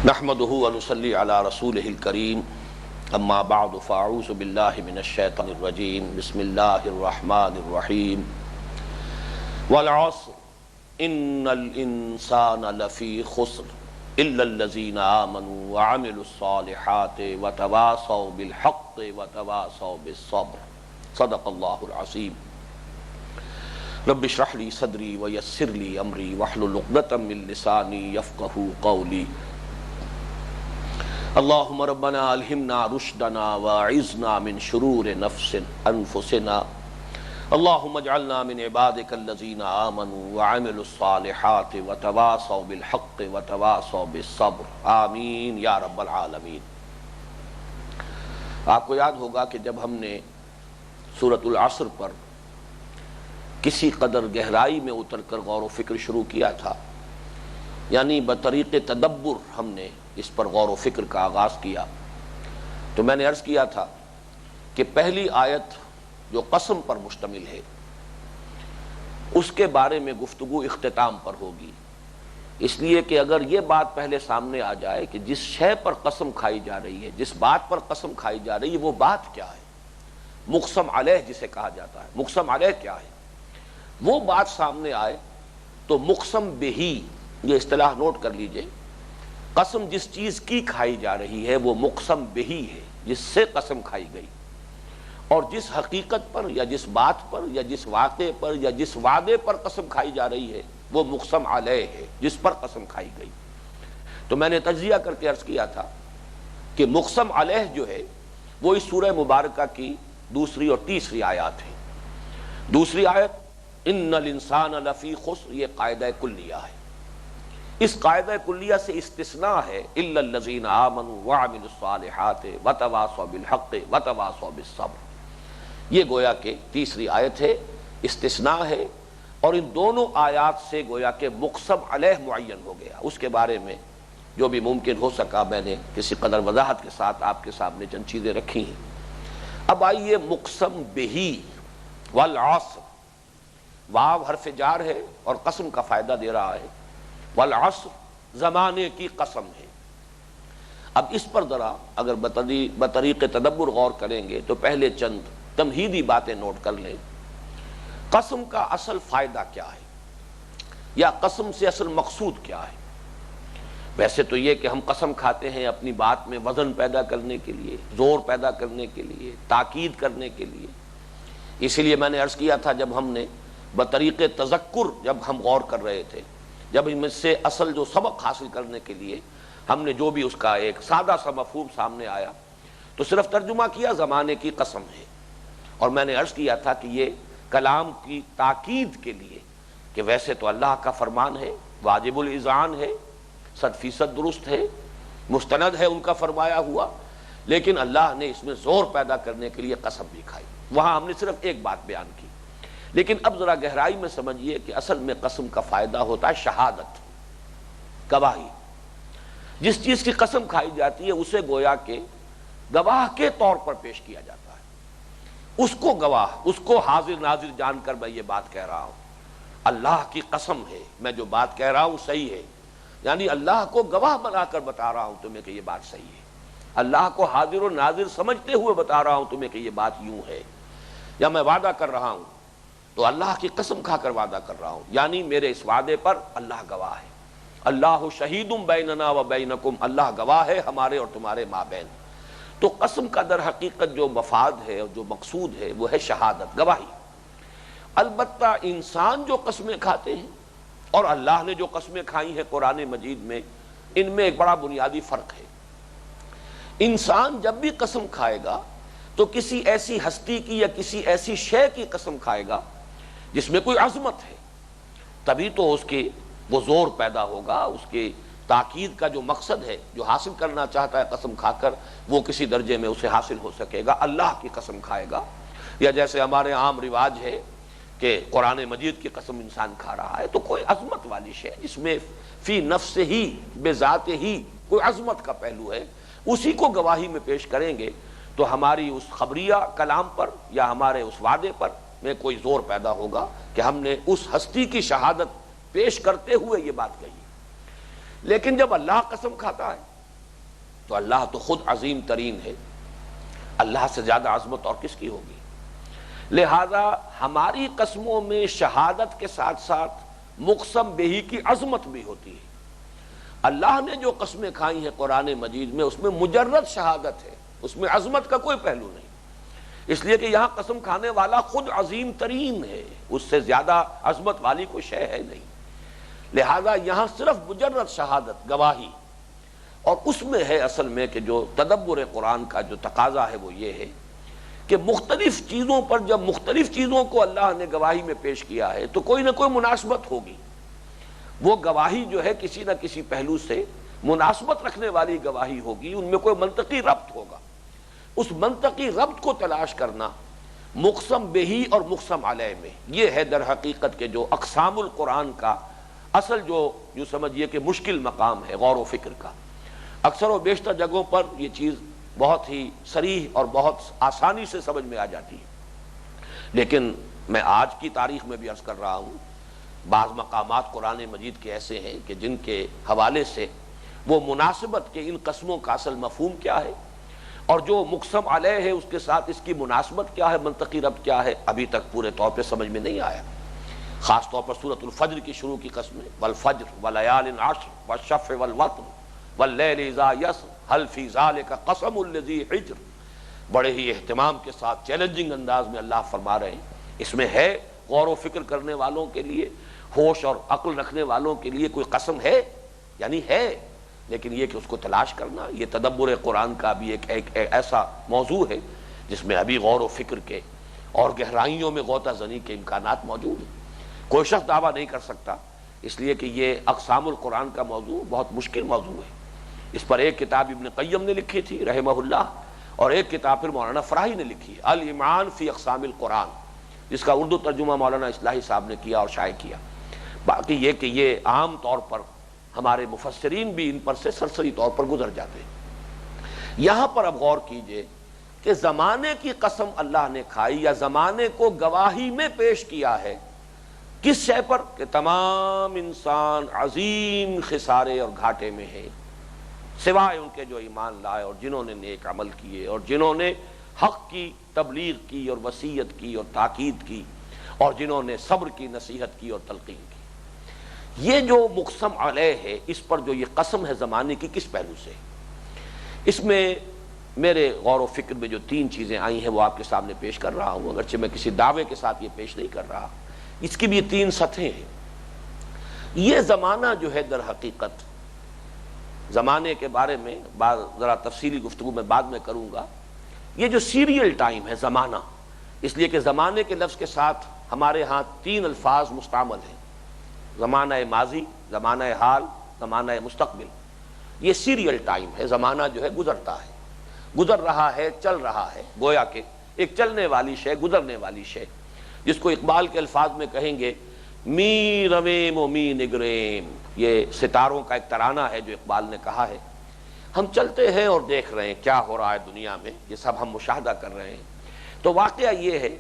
نحمده ونصلي على رسوله الكريم اما بعد فاعوذ بالله من الشيطان الرجيم بسم الله الرحمن الرحيم والعصر ان الانسان لفي خسر الا الذين امنوا وعملوا الصالحات وتواصوا بالحق وتواصوا بالصبر صدق الله العظيم رب اشرح لي صدري ويسر لي امري واحلل عقدة من لساني يفقهوا قولي اللهم ربنا الہمنا رشدنا واعذنا من شرور انفسنا اللهم اجعلنا من عبادك الذين آمنوا وعملوا الصالحات وتواصوا بالحق وتواصوا بالصبر آمین یا رب العالمین۔ آپ کو یاد ہوگا کہ جب ہم نے سورۃ العصر پر کسی قدر گہرائی میں اتر کر غور و فکر شروع کیا تھا، یعنی بطریق تدبر ہم نے اس پر غور و فکر کا آغاز کیا، تو میں نے عرض کیا تھا کہ پہلی آیت جو قسم پر مشتمل ہے اس کے بارے میں گفتگو اختتام پر ہوگی، اس لیے کہ اگر یہ بات پہلے سامنے آ جائے کہ جس شے پر قسم کھائی جا رہی ہے، جس بات پر قسم کھائی جا رہی ہے، وہ بات کیا ہے، مقسم علیہ جسے کہا جاتا ہے، مقسم علیہ کیا ہے، وہ بات سامنے آئے تو مقسم بہی، یہ اصطلاح نوٹ کر لیجئے، قسم جس چیز کی کھائی جا رہی ہے وہ مقسم بہی ہے، جس سے قسم کھائی گئی، اور جس حقیقت پر یا جس بات پر یا جس واقعے پر یا جس وعدے پر قسم کھائی جا رہی ہے وہ مقسم علیہ ہے، جس پر قسم کھائی گئی۔ تو میں نے تجزیہ کر کے عرض کیا تھا کہ مقسم علیہ جو ہے وہ اس سورہ مبارکہ کی دوسری اور تیسری آیات ہیں۔ دوسری آیت ان الانسان لفی خسر، یہ قاعدہ کلیہ ہے، اس قاعدہ کلیہ سے استثناء ہے الا الذین آمنوا وعملوا الصالحات وتواصوا بالحق وتواصوا بالصبر، یہ گویا کہ تیسری آیت ہے، استثناء ہے، اور ان دونوں آیات سے گویا کہ مقسم علیہ معین ہو گیا۔ اس کے بارے میں جو بھی ممکن ہو سکا میں نے کسی قدر وضاحت کے ساتھ آپ کے سامنے چند چیزیں رکھی ہیں۔ اب آئیے مقسم بہی والعصر، واو حرف جار ہے اور قسم کا فائدہ دے رہا ہے، والعصر زمانے کی قسم ہے۔ اب اس پر ذرا اگر بطریق تدبر غور کریں گے تو پہلے چند تمہیدی باتیں نوٹ کر لیں۔ قسم کا اصل فائدہ کیا ہے، یا قسم سے اصل مقصود کیا ہے؟ ویسے تو یہ کہ ہم قسم کھاتے ہیں اپنی بات میں وزن پیدا کرنے کے لیے، زور پیدا کرنے کے لیے، تاکید کرنے کے لیے۔ اسی لیے میں نے عرض کیا تھا جب ہم نے بطریق تذکر جب ہم غور کر رہے تھے، جب ان میں سے اصل جو سبق حاصل کرنے کے لیے ہم نے جو بھی اس کا ایک سادہ سا مفہوم سامنے آیا تو صرف ترجمہ کیا زمانے کی قسم ہے، اور میں نے عرض کیا تھا کہ یہ کلام کی تاکید کے لیے کہ ویسے تو اللہ کا فرمان ہے، واجب الاذعان ہے، 100% درست ہے، مستند ہے ان کا فرمایا ہوا، لیکن اللہ نے اس میں زور پیدا کرنے کے لیے قسم بھی کھائی۔ وہاں ہم نے صرف ایک بات بیان کی، لیکن اب ذرا گہرائی میں سمجھیے کہ اصل میں قسم کا فائدہ ہوتا ہے شہادت، گواہی۔ جس چیز کی قسم کھائی جاتی ہے اسے گویا کہ گواہ کے طور پر پیش کیا جاتا ہے، اس کو گواہ، اس کو حاضر ناظر جان کر میں یہ بات کہہ رہا ہوں، اللہ کی قسم ہے میں جو بات کہہ رہا ہوں صحیح ہے، یعنی اللہ کو گواہ بنا کر بتا رہا ہوں تمہیں کہ یہ بات صحیح ہے، اللہ کو حاضر و ناظر سمجھتے ہوئے بتا رہا ہوں تمہیں کہ یہ بات یوں ہے، یا میں وعدہ کر رہا ہوں تو اللہ کی قسم کھا کر وعدہ کر رہا ہوں، یعنی میرے اس وعدے پر اللہ گواہ ہے، اللہ شہید بیننا و بینکم، اللہ گواہ ہے ہمارے اور تمہارے مابین۔ تو قسم کا در حقیقت جو مفاد ہے اور جو مقصود ہے وہ ہے شہادت، گواہی۔ البتہ انسان جو قسمیں کھاتے ہیں اور اللہ نے جو قسمیں کھائی ہیں قرآن مجید میں، ان میں ایک بڑا بنیادی فرق ہے۔ انسان جب بھی قسم کھائے گا تو کسی ایسی ہستی کی یا کسی ایسی شے کی قسم کھائے گا جس میں کوئی عظمت ہے، تبھی تو اس کے وہ زور پیدا ہوگا، اس کے تاکید کا جو مقصد ہے جو حاصل کرنا چاہتا ہے قسم کھا کر وہ کسی درجے میں اسے حاصل ہو سکے گا۔ اللہ کی قسم کھائے گا، یا جیسے ہمارے عام رواج ہے کہ قرآن مجید کی قسم انسان کھا رہا ہے تو کوئی عظمت والی شے جس میں فی نفس ہی بذات ہی کوئی عظمت کا پہلو ہے، اسی کو گواہی میں پیش کریں گے تو ہماری اس خبریہ کلام پر یا ہمارے اس وعدے پر میں کوئی زور پیدا ہوگا کہ ہم نے اس ہستی کی شہادت پیش کرتے ہوئے یہ بات کہی۔ لیکن جب اللہ قسم کھاتا ہے تو اللہ تو خود عظیم ترین ہے، اللہ سے زیادہ عظمت اور کس کی ہوگی؟ لہذا ہماری قسموں میں شہادت کے ساتھ ساتھ مقسم بہی کی عظمت بھی ہوتی ہے۔ اللہ نے جو قسمیں کھائی ہیں قرآن مجید میں، اس میں مجرد شہادت ہے، اس میں عظمت کا کوئی پہلو نہیں، اس لیے کہ یہاں قسم کھانے والا خود عظیم ترین ہے، اس سے زیادہ عظمت والی کوئی شے ہے نہیں، لہذا یہاں صرف مجرد شہادت، گواہی، اور اس میں ہے اصل میں کہ جو تدبر قرآن کا جو تقاضا ہے وہ یہ ہے کہ مختلف چیزوں پر جب مختلف چیزوں کو اللہ نے گواہی میں پیش کیا ہے تو کوئی نہ کوئی مناسبت ہوگی، وہ گواہی جو ہے کسی نہ کسی پہلو سے مناسبت رکھنے والی گواہی ہوگی، ان میں کوئی منطقی ربط ہوگا، اس منطقی ربط کو تلاش کرنا مقسم بہی اور مقسم علیہ میں، یہ ہے در حقیقت کے جو اقسام القرآن کا اصل جو یوں سمجھیے کہ مشکل مقام ہے غور و فکر کا۔ اکثر و بیشتر جگہوں پر یہ چیز بہت ہی صریح اور بہت آسانی سے سمجھ میں آ جاتی ہے، لیکن میں آج کی تاریخ میں بھی عرض کر رہا ہوں بعض مقامات قرآن مجید کے ایسے ہیں کہ جن کے حوالے سے وہ مناسبت کے ان قسموں کا اصل مفہوم کیا ہے اور جو مقسم علیہ ہے اس کے ساتھ اس کی مناسبت کیا ہے، منطقی ربط کیا ہے، ابھی تک پورے طور پہ سمجھ میں نہیں آیا۔ خاص طور پر سورۃ الفجر کی شروع کی قسمیں، والفجر ولیال عشر والشفع والوتر واللیل اذا یسر هل فی ذلک قسم لذی حجر، بڑے ہی اہتمام کے ساتھ چیلنجنگ انداز میں اللہ فرما رہے ہیں اس میں ہے غور و فکر کرنے والوں کے لیے، ہوش اور عقل رکھنے والوں کے لیے کوئی قسم ہے، یعنی ہے، لیکن یہ کہ اس کو تلاش کرنا یہ تدبر قرآن کا بھی ایک ایسا موضوع ہے جس میں ابھی غور و فکر کے اور گہرائیوں میں غوطہ زنی کے امکانات موجود ہیں۔ کوئی شخص دعویٰ نہیں کر سکتا، اس لیے کہ یہ اقسام القرآن کا موضوع بہت مشکل موضوع ہے، اس پر ایک کتاب ابن قیم نے لکھی تھی رحمہ اللہ، اور ایک کتاب پھر مولانا فراہی نے لکھی الایمان فی اقسام القرآن، جس کا اردو ترجمہ مولانا اصلاحی صاحب نے کیا اور شائع کیا۔ باقی یہ کہ یہ عام طور پر ہمارے مفسرین بھی ان پر سے سرسری طور پر گزر جاتے ہیں۔ یہاں پر اب غور کیجئے کہ زمانے کی قسم اللہ نے کھائی یا زمانے کو گواہی میں پیش کیا ہے کس شے پر کہ تمام انسان عظیم خسارے اور گھاٹے میں ہے، سوائے ان کے جو ایمان لائے اور جنہوں نے نیک عمل کیے اور جنہوں نے حق کی تبلیغ کی اور وصیت کی اور تاکید کی اور جنہوں نے صبر کی نصیحت کی اور تلقین کی۔ یہ جو مقسم علیہ ہے اس پر جو یہ قسم ہے زمانے کی کس پہلو سے، اس میں میرے غور و فکر میں جو تین چیزیں آئی ہیں وہ آپ کے سامنے پیش کر رہا ہوں، اگرچہ میں کسی دعوے کے ساتھ یہ پیش نہیں کر رہا، اس کی بھی یہ تین سطحیں ہیں۔ یہ زمانہ جو ہے در حقیقت، زمانے کے بارے میں ذرا تفصیلی گفتگو میں بعد میں کروں گا، یہ جو سیریل ٹائم ہے زمانہ، اس لیے کہ زمانے کے لفظ کے ساتھ ہمارے ہاں تین الفاظ مستعمل ہیں، زمانہ ماضی، زمانہ حال، زمانہ مستقبل۔ یہ سیریل ٹائم ہے، زمانہ جو ہے گزرتا ہے، گزر رہا ہے، چل رہا ہے، گویا کہ ایک چلنے والی شے، گزرنے والی شے، جس کو اقبال کے الفاظ میں کہیں گے می رویم و می نگریم، یہ ستاروں کا ایک ترانہ ہے جو اقبال نے کہا ہے۔ ہم چلتے ہیں اور دیکھ رہے ہیں کیا ہو رہا ہے دنیا میں، یہ سب ہم مشاہدہ کر رہے ہیں۔ تو واقعہ یہ ہے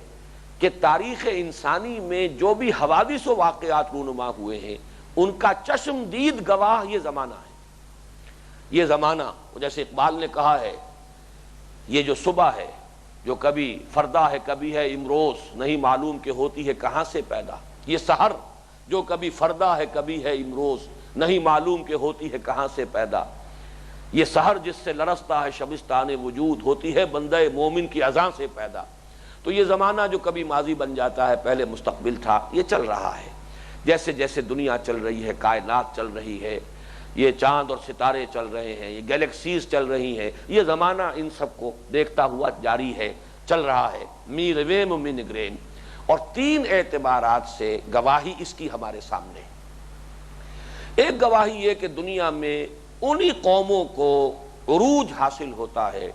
کہ تاریخ انسانی میں جو بھی حوادث و واقعات رونما ہوئے ہیں ان کا چشم دید گواہ یہ زمانہ ہے۔ یہ زمانہ جیسے اقبال نے کہا ہے، یہ جو صبح ہے جو کبھی فردا ہے کبھی ہے امروز، نہیں معلوم کہ ہوتی ہے کہاں سے پیدا، یہ سحر جو کبھی فردا ہے کبھی ہے امروز، نہیں معلوم کہ ہوتی ہے کہاں سے پیدا، یہ سحر جس سے لرزتا ہے شبستان وجود، ہوتی ہے بندہ مومن کی اذان سے پیدا۔ تو یہ زمانہ جو کبھی ماضی بن جاتا ہے، پہلے مستقبل تھا، یہ چل رہا ہے۔ جیسے جیسے دنیا چل رہی ہے، کائنات چل رہی ہے، یہ چاند اور ستارے چل رہے ہیں، یہ گیلیکسیز چل رہی ہیں، یہ زمانہ ان سب کو دیکھتا ہوا جاری ہے، چل رہا ہے۔ می رویم و می نگرین، اور تین اعتبارات سے گواہی اس کی ہمارے سامنے۔ ایک گواہی یہ کہ دنیا میں انہی قوموں کو عروج حاصل ہوتا ہے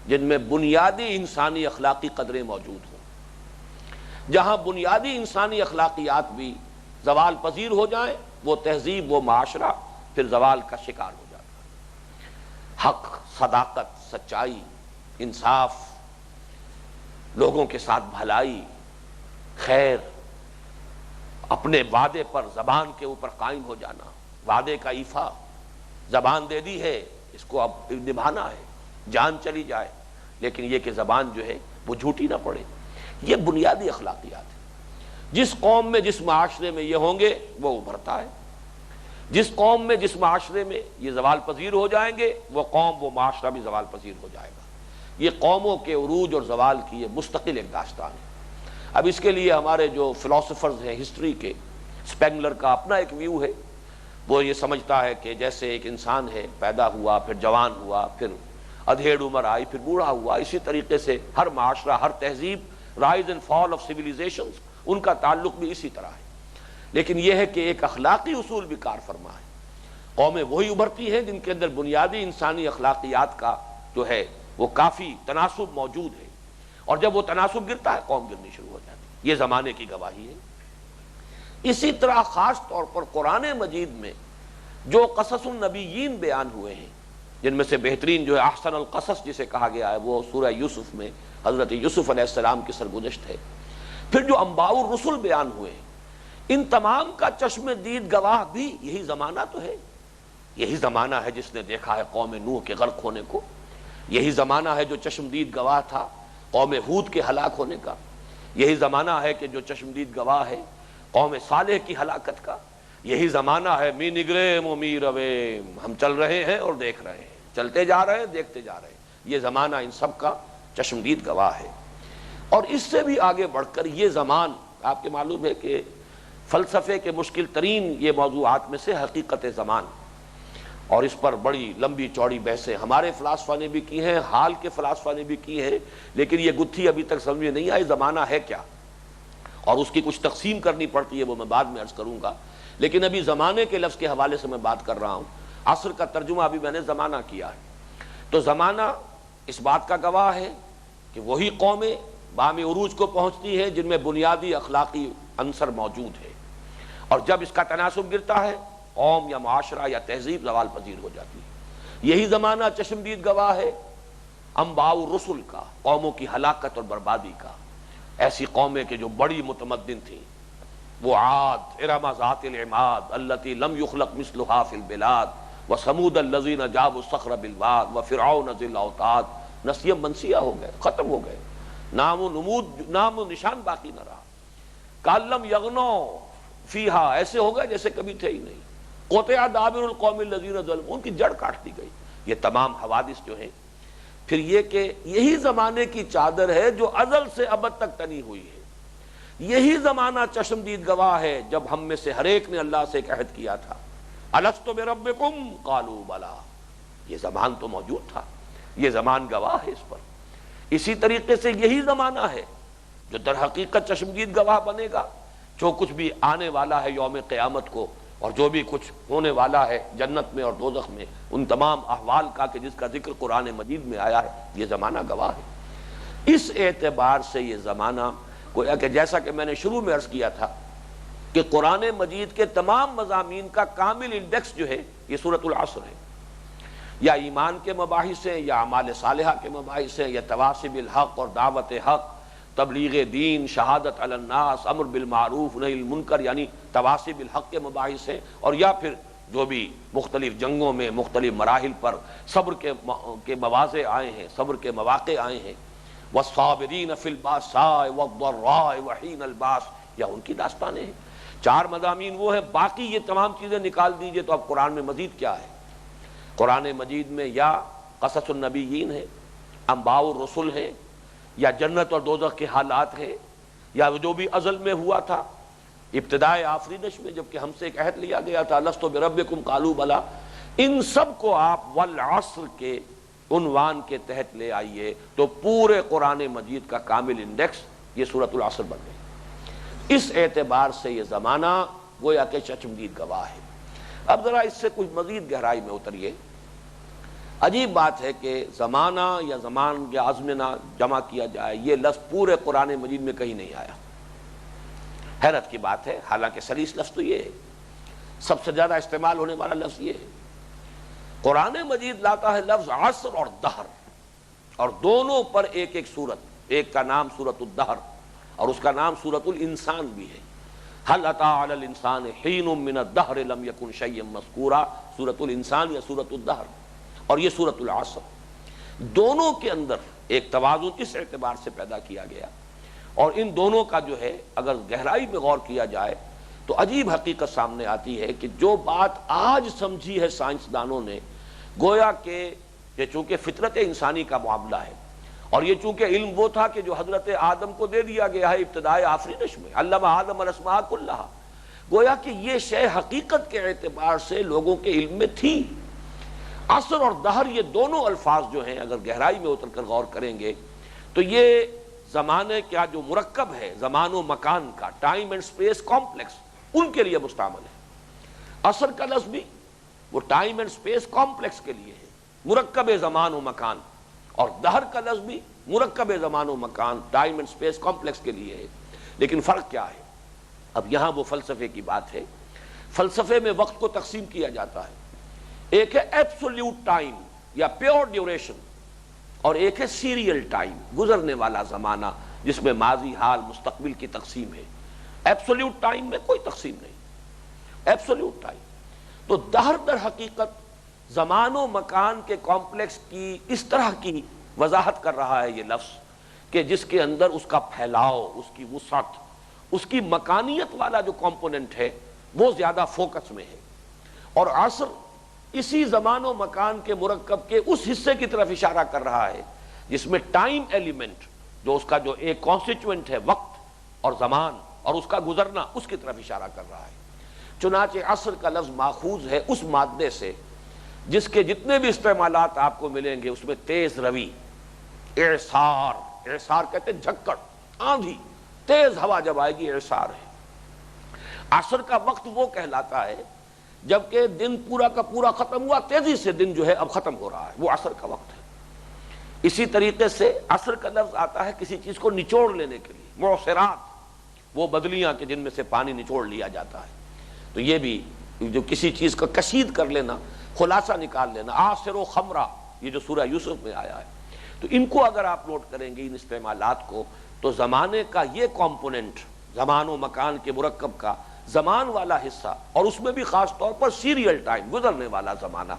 جن میں بنیادی انسانی اخلاقی قدریں موجود ہوں۔ جہاں بنیادی انسانی اخلاقیات بھی زوال پذیر ہو جائیں، وہ تہذیب، وہ معاشرہ پھر زوال کا شکار ہو جاتا ہے۔ حق، صداقت، سچائی، انصاف، لوگوں کے ساتھ بھلائی، خیر، اپنے وعدے پر زبان کے اوپر قائم ہو جانا، وعدے کا ایفا، زبان دے دی ہے اس کو اب نبھانا ہے، جان چلی جائے، لیکن یہ کہ زبان جو ہے وہ جھوٹی نہ پڑے۔ یہ بنیادی اخلاقیات ہے۔ جس قوم میں جس معاشرے میں یہ ہوں گے وہ ابھرتا ہے، جس قوم میں جس معاشرے میں یہ زوال پذیر ہو جائیں گے وہ قوم وہ معاشرہ بھی زوال پذیر ہو جائے گا۔ یہ قوموں کے عروج اور زوال کی یہ مستقل ایک داستان ہے۔ اب اس کے لیے ہمارے جو فلاسفرز ہیں ہسٹری کے، اسپینگلر کا اپنا ایک ویو ہے، وہ یہ سمجھتا ہے کہ جیسے ایک انسان ہے، پیدا ہوا، پھر جوان ہوا، پھر ادھیڑ عمر آئی، پھر بوڑھا ہوا، اسی طریقے سے ہر معاشرہ، ہر تہذیب، rise and fall of civilizations, ان کا تعلق بھی اسی طرح ہے۔ لیکن یہ ہے کہ ایک اخلاقی اصول بھی کار فرما ہے۔ قومیں وہی ابھرتی ہیں جن کے اندر بنیادی انسانی اخلاقیات کا جو ہے وہ کافی تناسب موجود ہے، اور جب وہ تناسب گرتا ہے قوم گرنی شروع ہو جاتی ہے۔ یہ زمانے کی گواہی ہے۔ اسی طرح خاص طور پر قرآن مجید میں جو قصص النبیین بیان ہوئے ہیں، جن میں سے بہترین جو ہے احسن القصص جسے کہا گیا ہے، وہ سورہ یوسف میں حضرت یوسف علیہ السلام کی سرگزشت ہے۔ پھر جو انباء الرسل بیان ہوئے ہیں، ان تمام کا چشم دید گواہ بھی یہی زمانہ تو ہے۔ یہی زمانہ ہے جس نے دیکھا ہے قوم نوح کے غرق ہونے کو، یہی زمانہ ہے جو چشمدید گواہ تھا قوم ہود کے ہلاک ہونے کا، یہی زمانہ ہے کہ جو چشمدید گواہ ہے قوم صالح کی ہلاکت کا، یہی زمانہ ہے می نگریم و می رویم، ہم چل رہے ہیں اور دیکھ رہے ہیں، چلتے جا رہے ہیں، دیکھتے جا رہے ہیں۔ یہ زمانہ ان سب کا چشمدید گواہ ہے۔ اور اس سے بھی آگے بڑھ کر یہ زمان، آپ کے معلوم ہے کہ فلسفے کے مشکل ترین یہ موضوعات میں سے حقیقت زمان، اور اس پر بڑی لمبی چوڑی بحثیں ہمارے فلاسفہ نے بھی کی ہیں، حال کے فلاسفہ نے بھی کی ہیں، لیکن یہ گتھی ابھی تک سمجھ میں نہیں آئی زمانہ ہے کیا، اور اس کی کچھ تقسیم کرنی پڑتی ہے، وہ میں بعد میں عرض کروں گا۔ لیکن ابھی زمانے کے لفظ کے حوالے سے میں بات کر رہا ہوں، عصر کا ترجمہ ابھی میں نے زمانہ کیا ہے۔ تو زمانہ اس بات کا گواہ ہے کہ وہی قومیں بام عروج کو پہنچتی ہیں جن میں بنیادی اخلاقی عنصر موجود ہے، اور جب اس کا تناسب گرتا ہے قوم یا معاشرہ یا تہذیب زوال پذیر ہو جاتی ہے۔ یہی زمانہ چشمدید گواہ ہے انباء الرسل کا، قوموں کی ہلاکت اور بربادی کا۔ ایسی قومیں کہ جو بڑی متمدن تھیں، وہ عاد، ارم ذات العماد التی لم یخلق مثلها فی البلاد، وثمود الذین جابوا الصخر بالواد، وفرعون ذی الاوتاد، نسیم منسیہ ہو گئے، ختم ہو گئے، نام و نمود، نام و نشان باقی نہ رہا۔ کالم یغنو فیہا، ایسے ہو گئے جیسے کبھی تھے ہی نہیں۔ قطع دابر القوم الذین ظلموا، ان کی جڑ کاٹ دی گئی۔ یہ تمام حوادث جو ہیں، پھر یہ کہ یہی زمانے کی چادر ہے جو ازل سے ابد تک تنی ہوئی ہے۔ یہی زمانہ چشمدید گواہ ہے جب ہم میں سے ہر ایک نے اللہ سے ایک عہد کیا تھا، الست بربکم قالوا بلا، یہ زمان تو موجود تھا، یہ زمان گواہ ہے اس پر۔ اسی طریقے سے یہی زمانہ ہے جو در حقیقت چشمدید گواہ بنے گا جو کچھ بھی آنے والا ہے یوم قیامت کو، اور جو بھی کچھ ہونے والا ہے جنت میں اور دوزخ میں، ان تمام احوال کا کہ جس کا ذکر قرآن مجید میں آیا ہے، یہ زمانہ گواہ ہے۔ اس اعتبار سے یہ زمانہ گویا کہ جیسا کہ میں نے شروع میں عرض کیا تھا کہ قرآن مجید کے تمام مضامین کا کامل انڈیکس جو ہے یہ سورۃ العصر ہے۔ یا ایمان کے مباحث ہیں، یا اعمال صالحہ کے مباحث ہیں، یا تواصی بالحق اور دعوت حق، تبلیغ دین، شہادت علی الناس، امر بالمعروف نہی المنکر، یعنی تواصی بالحق کے مباحث ہیں، اور یا پھر جو بھی مختلف جنگوں میں مختلف مراحل پر صبر کے مواضع آئے ہیں، صبر کے مواقع آئے ہیں، والصابرین فی الباساء والضراء وحین الباس، یا ان کی داستانیں ہیں۔ چار مضامین وہ ہیں، باقی یہ تمام چیزیں نکال دیجئے تو اب قرآن میں مزید کیا ہے؟ قرآن مجید میں یا قصص النبیین ہے، انباء الرسل ہے، یا جنت اور دوزخ کے حالات ہیں، یا جو بھی ازل میں ہوا تھا ابتدائے آفریدش میں جب کہ ہم سے ایک عہد لیا گیا تھا، الست بربکم قالوا بلا، ان سب کو آپ والعصر کے عنوان کے تحت لے آئیے تو پورے قرآن مجید کا کامل انڈیکس یہ سورۃ العصر بن گئی۔ اس اعتبار سے یہ زمانہ گویا کہ چشمدید گواہ ہے۔ اب ذرا اس سے کچھ مزید گہرائی میں اتریے۔ عجیب بات ہے کہ زمانہ یا زمان یا ازمنہ جمع کیا جائے، یہ لفظ پورے قرآن مجید میں کہیں نہیں آیا۔ حیرت کی بات ہے، حالانکہ سلیس لفظ تو یہ ہے، سب سے زیادہ استعمال ہونے والا لفظ یہ ہے۔ قرآن مجید لاتا ہے لفظ عصر اور دہر، اور دونوں پر ایک ایک سورت، ایک کا نام سورۃ الدہر اور اس کا نام سورۃ الانسان بھی ہے۔ هل اتى على الانسان حين من الدهر لم يكن شيئا مذكورا، سورۃ الانسان یا سورۃ الدہر، اور یہ سورۃ العصر، دونوں کے اندر ایک توازن اس اعتبار سے پیدا کیا گیا، اور ان دونوں کا جو ہے اگر گہرائی میں غور کیا جائے تو عجیب حقیقت سامنے آتی ہے کہ جو بات آج سمجھی ہے سائنسدانوں نے، گویا کہ یہ چونکہ فطرت انسانی کا معاملہ ہے، اور یہ چونکہ علم وہ تھا کہ جو حضرت آدم کو دے دیا گیا ہے ابتدائے آفرینش میں، علم آدم الاسماء کلھا، گویا کہ یہ شے حقیقت کے اعتبار سے لوگوں کے علم میں تھی۔ عصر اور دہر یہ دونوں الفاظ جو ہیں اگر گہرائی میں اتر کر غور کریں گے تو یہ زمانے کا جو مرکب ہے، زمان و مکان کا، ٹائم اینڈ سپیس کمپلیکس، ان کے لیے مستعمل ہے۔ عصر کا لفظ بھی وہ ٹائم اینڈ سپیس کمپلیکس کے لیے ہے، مرکب زمان و مکان، اور دہر کا لفظ بھی مرکب زمان و مکان، ٹائم اینڈ سپیس کمپلیکس کے لیے ہے۔ لیکن فرق کیا ہے؟ اب یہاں وہ فلسفے کی بات ہے۔ فلسفے میں وقت کو تقسیم کیا جاتا ہے، ایک ہے ایبسولوٹ ٹائم یا پیور ڈیوریشن، اور ایک ہے سیریل ٹائم، گزرنے والا زمانہ، جس میں ماضی، حال، مستقبل کی تقسیم ہے۔ ایبسولوٹ ٹائم میں کوئی تقسیم نہیں، ایبسولوٹ ٹائم۔ تو دہر در حقیقت زمان و مکان کے کمپلیکس کی اس طرح کی وضاحت کر رہا ہے یہ لفظ کہ جس کے اندر اس کا پھیلاؤ، اس کی وسعت، اس کی مکانیت والا جو کمپوننٹ ہے وہ زیادہ فوکس میں ہے، اور عصر اسی زمان و مکان کے مرکب کے اس حصے کی طرف اشارہ کر رہا ہے جس میں ٹائم ایلیمنٹ، جو اس کا جو ایک کانسٹیٹوئنٹ ہے، وقت اور زمان اور اس کا گزرنا، اس کی طرف اشارہ کر رہا ہے۔ چنانچہ عصر کا لفظ ماخوذ ہے اس مادے سے جس کے جتنے بھی استعمالات آپ کو ملیں گے اس میں تیز روی، اعصار، اعصار کہتے ہیں جھکڑ، آندھی، تیز ہوا جب آئے گی، اعصار ہے۔ عصر کا وقت وہ کہلاتا ہے جبکہ دن پورا کا پورا ختم ہوا، تیزی سے دن جو ہے اب ختم ہو رہا ہے، وہ عصر کا وقت ہے۔ اسی طریقے سے عصر کا لفظ آتا ہے کسی چیز کو نچوڑ لینے کے لیے، معصرات، وہ بدلیاں کہ جن میں سے پانی نچوڑ لیا جاتا ہے۔ تو یہ بھی جو کسی چیز کا کشید کر لینا، خلاصہ نکال لینا، عاصر و خمرہ، یہ جو سورہ یوسف میں آیا ہے، تو ان کو اگر آپ نوٹ کریں گے ان استعمالات کو تو زمانے کا یہ کمپوننٹ، زمان و مکان کے مرکب کا زمان والا حصہ، اور اس میں بھی خاص طور پر سیریل ٹائم، گزرنے والا زمانہ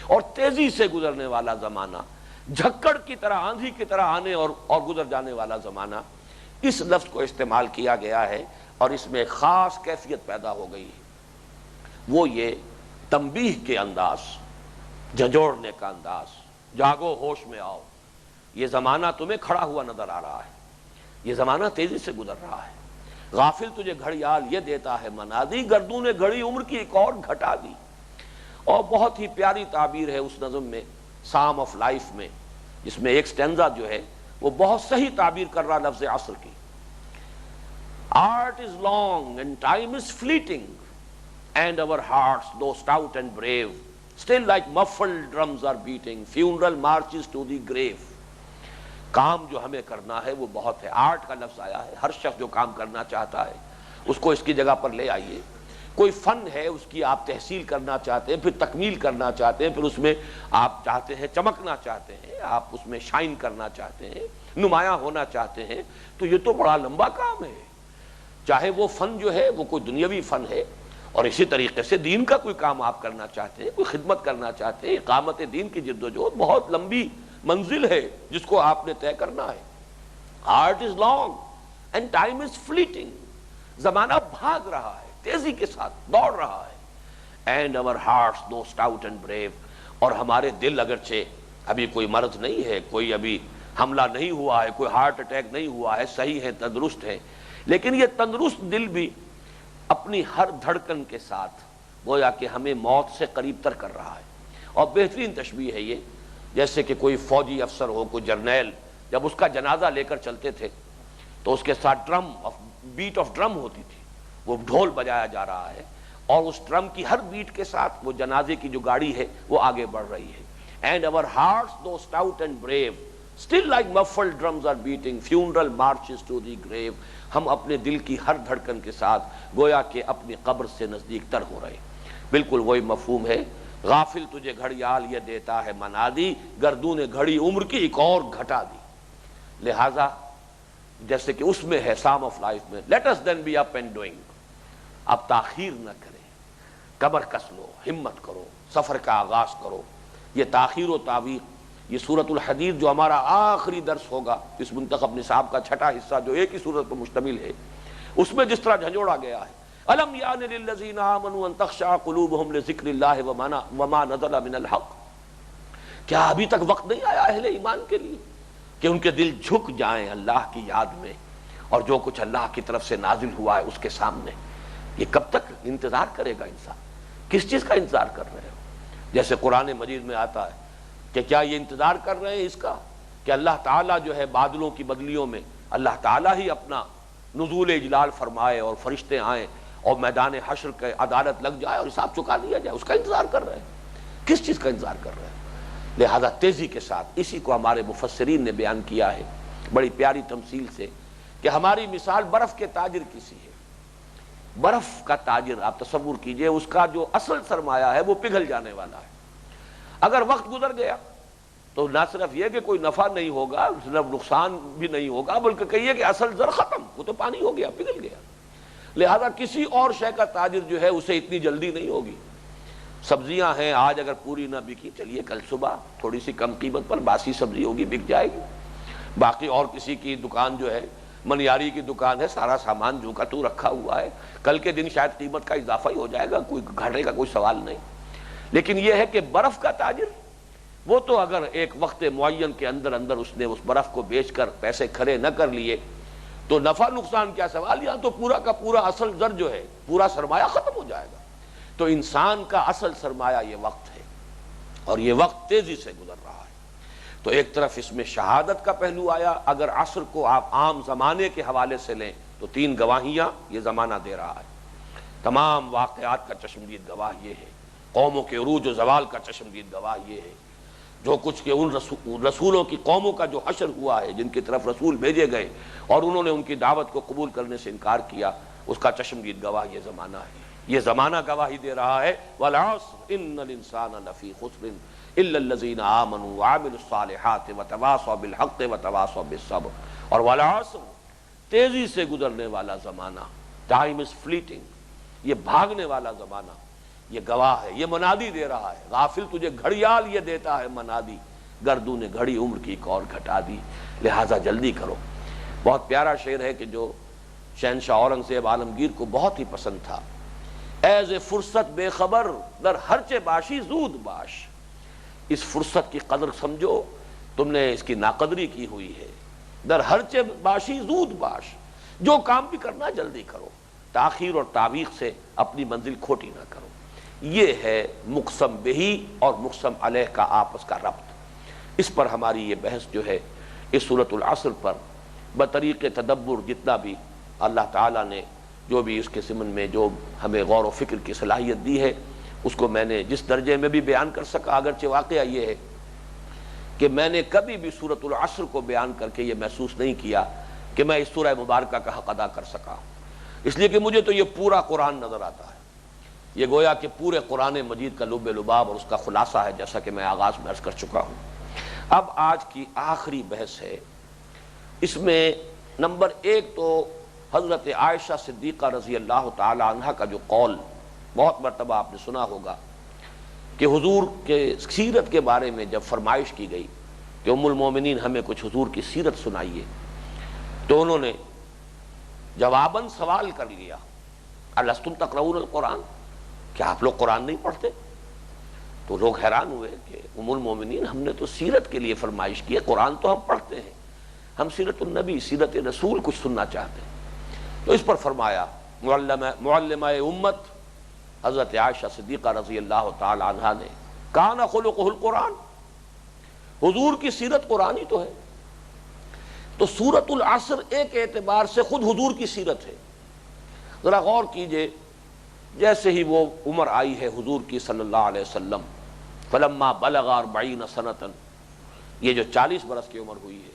اور تیزی سے گزرنے والا زمانہ، جھکڑ کی طرح، آندھی کی طرح آنے اور گزر جانے والا زمانہ، اس لفظ کو استعمال کیا گیا ہے، اور اس میں خاص کیفیت پیدا ہو گئی ہے، وہ یہ تنبیہ کے انداز، جھنجھوڑنے کا انداز، جاگو ہوش میں آؤ، یہ زمانہ تمہیں کھڑا ہوا نظر آ رہا ہے، یہ زمانہ تیزی سے گزر رہا ہے، غافل تجھے گھڑیال یہ دیتا ہے منادی، گردوں نے گھڑی عمر کی ایک اور گھٹا دی۔ اور بہت ہی پیاری تعبیر ہے اس نظم میں، سام آف لائف میں، جس میں ایک سٹینزا جو ہے وہ بہت صحیح تعبیر کر رہا لفظ عصر کی۔ Art is long and time is fleeting, and our hearts, though stout and brave, still like muffled drums are beating, funeral marches to the grave. کام جو ہمیں کرنا ہے وہ بہت ہے، آرٹ کا لفظ آیا ہے، ہر شخص جو کام کرنا چاہتا ہے اس کو اس کی جگہ پر لے آئیے۔ کوئی فن ہے، اس کی آپ تحصیل کرنا چاہتے ہیں، پھر تکمیل کرنا چاہتے ہیں، پھر اس میں آپ چاہتے ہیں چمکنا چاہتے ہیں، آپ اس میں شائن کرنا چاہتے ہیں، نمایاں ہونا چاہتے ہیں، تو یہ تو بڑا لمبا کام ہے، چاہے وہ فن جو ہے وہ کوئی دنیاوی فن ہے، اور اسی طریقے سے دین کا کوئی کام آپ کرنا چاہتے ہیں، کوئی خدمت کرنا چاہتے ہیں، اقامت دین کی جد و جہد بہت لمبی منزل ہے جس کو آپ نے طے کرنا ہے۔ Art is long and time is fleeting, زمانہ بھاگ رہا ہے، تیزی کے ساتھ دوڑ رہا ہے۔ اینڈ اور hearts do stout and brave, اور ہمارے دل اگرچہ ابھی کوئی مرض نہیں ہے، کوئی ابھی حملہ نہیں ہوا ہے، کوئی ہارٹ اٹیک نہیں ہوا ہے، صحیح ہے، تندرست ہے، لیکن یہ تندرست دل بھی اپنی ہر دھڑکن کے ساتھ گویا کہ ہمیں موت سے قریب تر کر رہا ہے۔ اور بہترین تشبیہ ہے یہ، جیسے کہ کوئی فوجی افسر ہو، کوئی جرنیل، جب اس کا جنازہ لے کر چلتے تھے تو اس کے ساتھ بیٹ آف ڈرم ہوتی تھی، وہ ڈھول بجایا جا رہا ہے، اور اس ڈرم کی ہر بیٹ کے ساتھ وہ جنازے کی جو گاڑی ہے وہ آگے بڑھ رہی ہے۔ And our hearts though stout and brave still like muffled drums are beating, funeral marches to the grave. ہم اپنے دل کی ہر دھڑکن کے ساتھ گویا کہ اپنی قبر سے نزدیک تر ہو رہے ہیں۔ بالکل وہی مفہوم ہے، غافل تجھے گھڑیال یہ دیتا ہے منادی، گردوں نے گھڑی عمر کی ایک اور گھٹا دی۔ لہذا جیسے کہ اس میں ہے سام آف لائف میں، let us then be up and doing، اب تاخیر نہ کریں، کمر کس لو، ہمت کرو، سفر کا آغاز کرو، یہ تاخیر و تعویق، یہ سورۃ الحدید جو ہمارا آخری درس ہوگا اس منتخب نصاب کا چھٹا حصہ جو ایک ہی سورت پر مشتمل ہے، اس میں جس طرح جھنجھوڑا گیا ہے الم یان للذین آمنوا ان تخشع قلوبہم لذکر اللہ وما نزل من الحق، کیا ابھی تک وقت نہیں آیا اہل ایمان کے لیے کہ ان کے دل جھک جائیں اللہ کی یاد میں اور جو کچھ اللہ کی طرف سے نازل ہوا ہے اس کے سامنے؟ یہ کب تک انتظار کرے گا انسان؟ کس چیز کا انتظار کر رہے ہو؟ جیسے قرآن مجید میں آتا ہے کہ کیا یہ انتظار کر رہے ہیں اس کا کہ اللہ تعالیٰ جو ہے بادلوں کی بدلیوں میں اللہ تعالیٰ ہی اپنا نزول اجلال فرمائے اور فرشتے آئیں اور میدان حشر کے عدالت لگ جائے اور حساب چکا لیا جائے؟ اس کا انتظار کر رہے ہیں؟ کس چیز کا انتظار کر رہے ہیں؟ لہذا تیزی کے ساتھ اسی کو ہمارے مفسرین نے بیان کیا ہے بڑی پیاری تمثیل سے کہ ہماری مثال برف کے تاجر کی سی ہے۔ برف کا تاجر آپ تصور کیجئے، اس کا جو اصل سرمایہ ہے وہ پگھل جانے والا ہے۔ اگر وقت گزر گیا تو نہ صرف یہ کہ کوئی نفع نہیں ہوگا، صرف نقصان بھی نہیں ہوگا، بلکہ کہیے کہ اصل زر ختم، وہ تو پانی ہو گیا، پگھل گیا۔ لہذا کسی اور شے کا تاجر جو ہے اسے اتنی جلدی نہیں ہوگی۔ سبزیاں ہیں، آج اگر پوری نہ بکی، چلیے کل صبح تھوڑی سی کم قیمت پر باسی سبزی ہوگی، بک جائے گی۔ باقی اور کسی کی دکان جو ہے، منیاری کی دکان ہے، سارا سامان جو کا تو رکھا ہوا ہے، کل کے دن شاید قیمت کا اضافہ ہی ہو جائے گا، کوئی گھٹے کا کوئی سوال نہیں۔ لیکن یہ ہے کہ برف کا تاجر وہ تو اگر ایک وقت معین کے اندر اس نے اس برف کو بیچ کر پیسے کھڑے نہ کر لیے تو نفع نقصان کیا سوال، یہاں تو پورا کا پورا اصل زر جو ہے، پورا سرمایہ ختم ہو جائے گا۔ تو انسان کا اصل سرمایہ یہ وقت ہے اور یہ وقت تیزی سے گزر رہا ہے۔ تو ایک طرف اس میں شہادت کا پہلو آیا، اگر عصر کو آپ عام زمانے کے حوالے سے لیں تو 3 گواہیاں یہ زمانہ دے رہا ہے۔ تمام واقعات کا چشمدید گواہ یہ ہے، قوموں کے عروج و زوال کا چشمدید گواہ یہ ہے، جو کچھ کہ ان رسولوں کی قوموں کا جو حشر ہوا ہے، جن کی طرف رسول بھیجے گئے اور انہوں نے ان کی دعوت کو قبول کرنے سے انکار کیا، اس کا چشمدید گواہ یہ زمانہ ہے۔ یہ زمانہ گواہی دے رہا ہے وَالْعَصْرِ إِنَّ الْإِنسَانَ لَفِي خُسْرٍ إِلَّا الَّذِينَ آمَنُوا وَعَمِلُوا الصَّالِحَاتِ وَتَوَاصَوْا بِالْحَقِّ وَتَوَاصَوْا بِالصَّبْرِ۔ اور وَالْعَصْرِ، تیزی سے گزرنے والا زمانہ، ٹائم از فلیٹنگ، یہ بھاگنے والا زمانہ، یہ گواہ ہے، یہ منادی دے رہا ہے۔ غافل تجھے گھڑیال یہ دیتا ہے منادی، گردوں نے گھڑی عمر کی ایک اور گھٹا دی، لہٰذا جلدی کرو۔ بہت پیارا شعر ہے کہ جو شہنشاہ اورنگزیب عالمگیر کو بہت ہی پسند تھا، ایز فرصت بے خبر در ہرچے باشی زود باش۔ اس فرصت کی قدر سمجھو، تم نے اس کی ناقدری کی ہوئی ہے۔ در ہرچے باشی زود باش، جو کام بھی کرنا جلدی کرو، تاخیر اور تعویق سے اپنی منزل کھوٹی نہ کرو۔ یہ ہے مقسم بہی اور مقسم علیہ کا آپس کا ربط۔ اس پر ہماری یہ بحث جو ہے اس سورۃ العصر پر بطریق تدبر جتنا بھی اللہ تعالیٰ نے جو بھی اس کے ضمن میں جو ہمیں غور و فکر کی صلاحیت دی ہے، اس کو میں نے جس درجے میں بھی بیان کر سکا، اگرچہ واقعہ یہ ہے کہ میں نے کبھی بھی سورۃ العصر کو بیان کر کے یہ محسوس نہیں کیا کہ میں اس سورہ مبارکہ کا حق ادا کر سکا، اس لیے کہ مجھے تو یہ پورا قرآن نظر آتا ہے۔ یہ گویا کہ پورے قرآن مجید کا لب لباب اور اس کا خلاصہ ہے، جیسا کہ میں آغاز میں عرض کر چکا ہوں۔ اب آج کی آخری بحث ہے، اس میں نمبر 1 تو حضرت عائشہ صدیقہ رضی اللہ تعالی عنہ کا جو قول بہت مرتبہ آپ نے سنا ہوگا کہ حضور کے سیرت کے بارے میں جب فرمائش کی گئی کہ ام المومنین ہمیں کچھ حضور کی سیرت سنائیے، تو انہوں نے جواباً سوال کر لیا، الستم تقرؤون القرآن، کیا آپ لوگ قرآن نہیں پڑھتے؟ تو لوگ حیران ہوئے کہ ام المومنین ہم نے تو سیرت کے لیے فرمائش کی ہے، قرآن تو ہم پڑھتے ہیں، ہم سیرت النبی، سیرت رسول کچھ سننا چاہتے ہیں۔ تو اس پر فرمایا معلمہ امت حضرت عائشہ صدیقہ رضی اللہ تعالی عنہا نے، کان خلقہ القرآن، حضور کی سیرت قرآن ہی تو ہے۔ تو سورۃ العصر ایک اعتبار سے خود حضور کی سیرت ہے۔ ذرا غور کیجئے، جیسے ہی وہ عمر آئی ہے حضور کی صلی اللہ علیہ وسلم، فلما بلغ 40 سنۃ، یہ جو 40 برس کی عمر ہوئی ہے،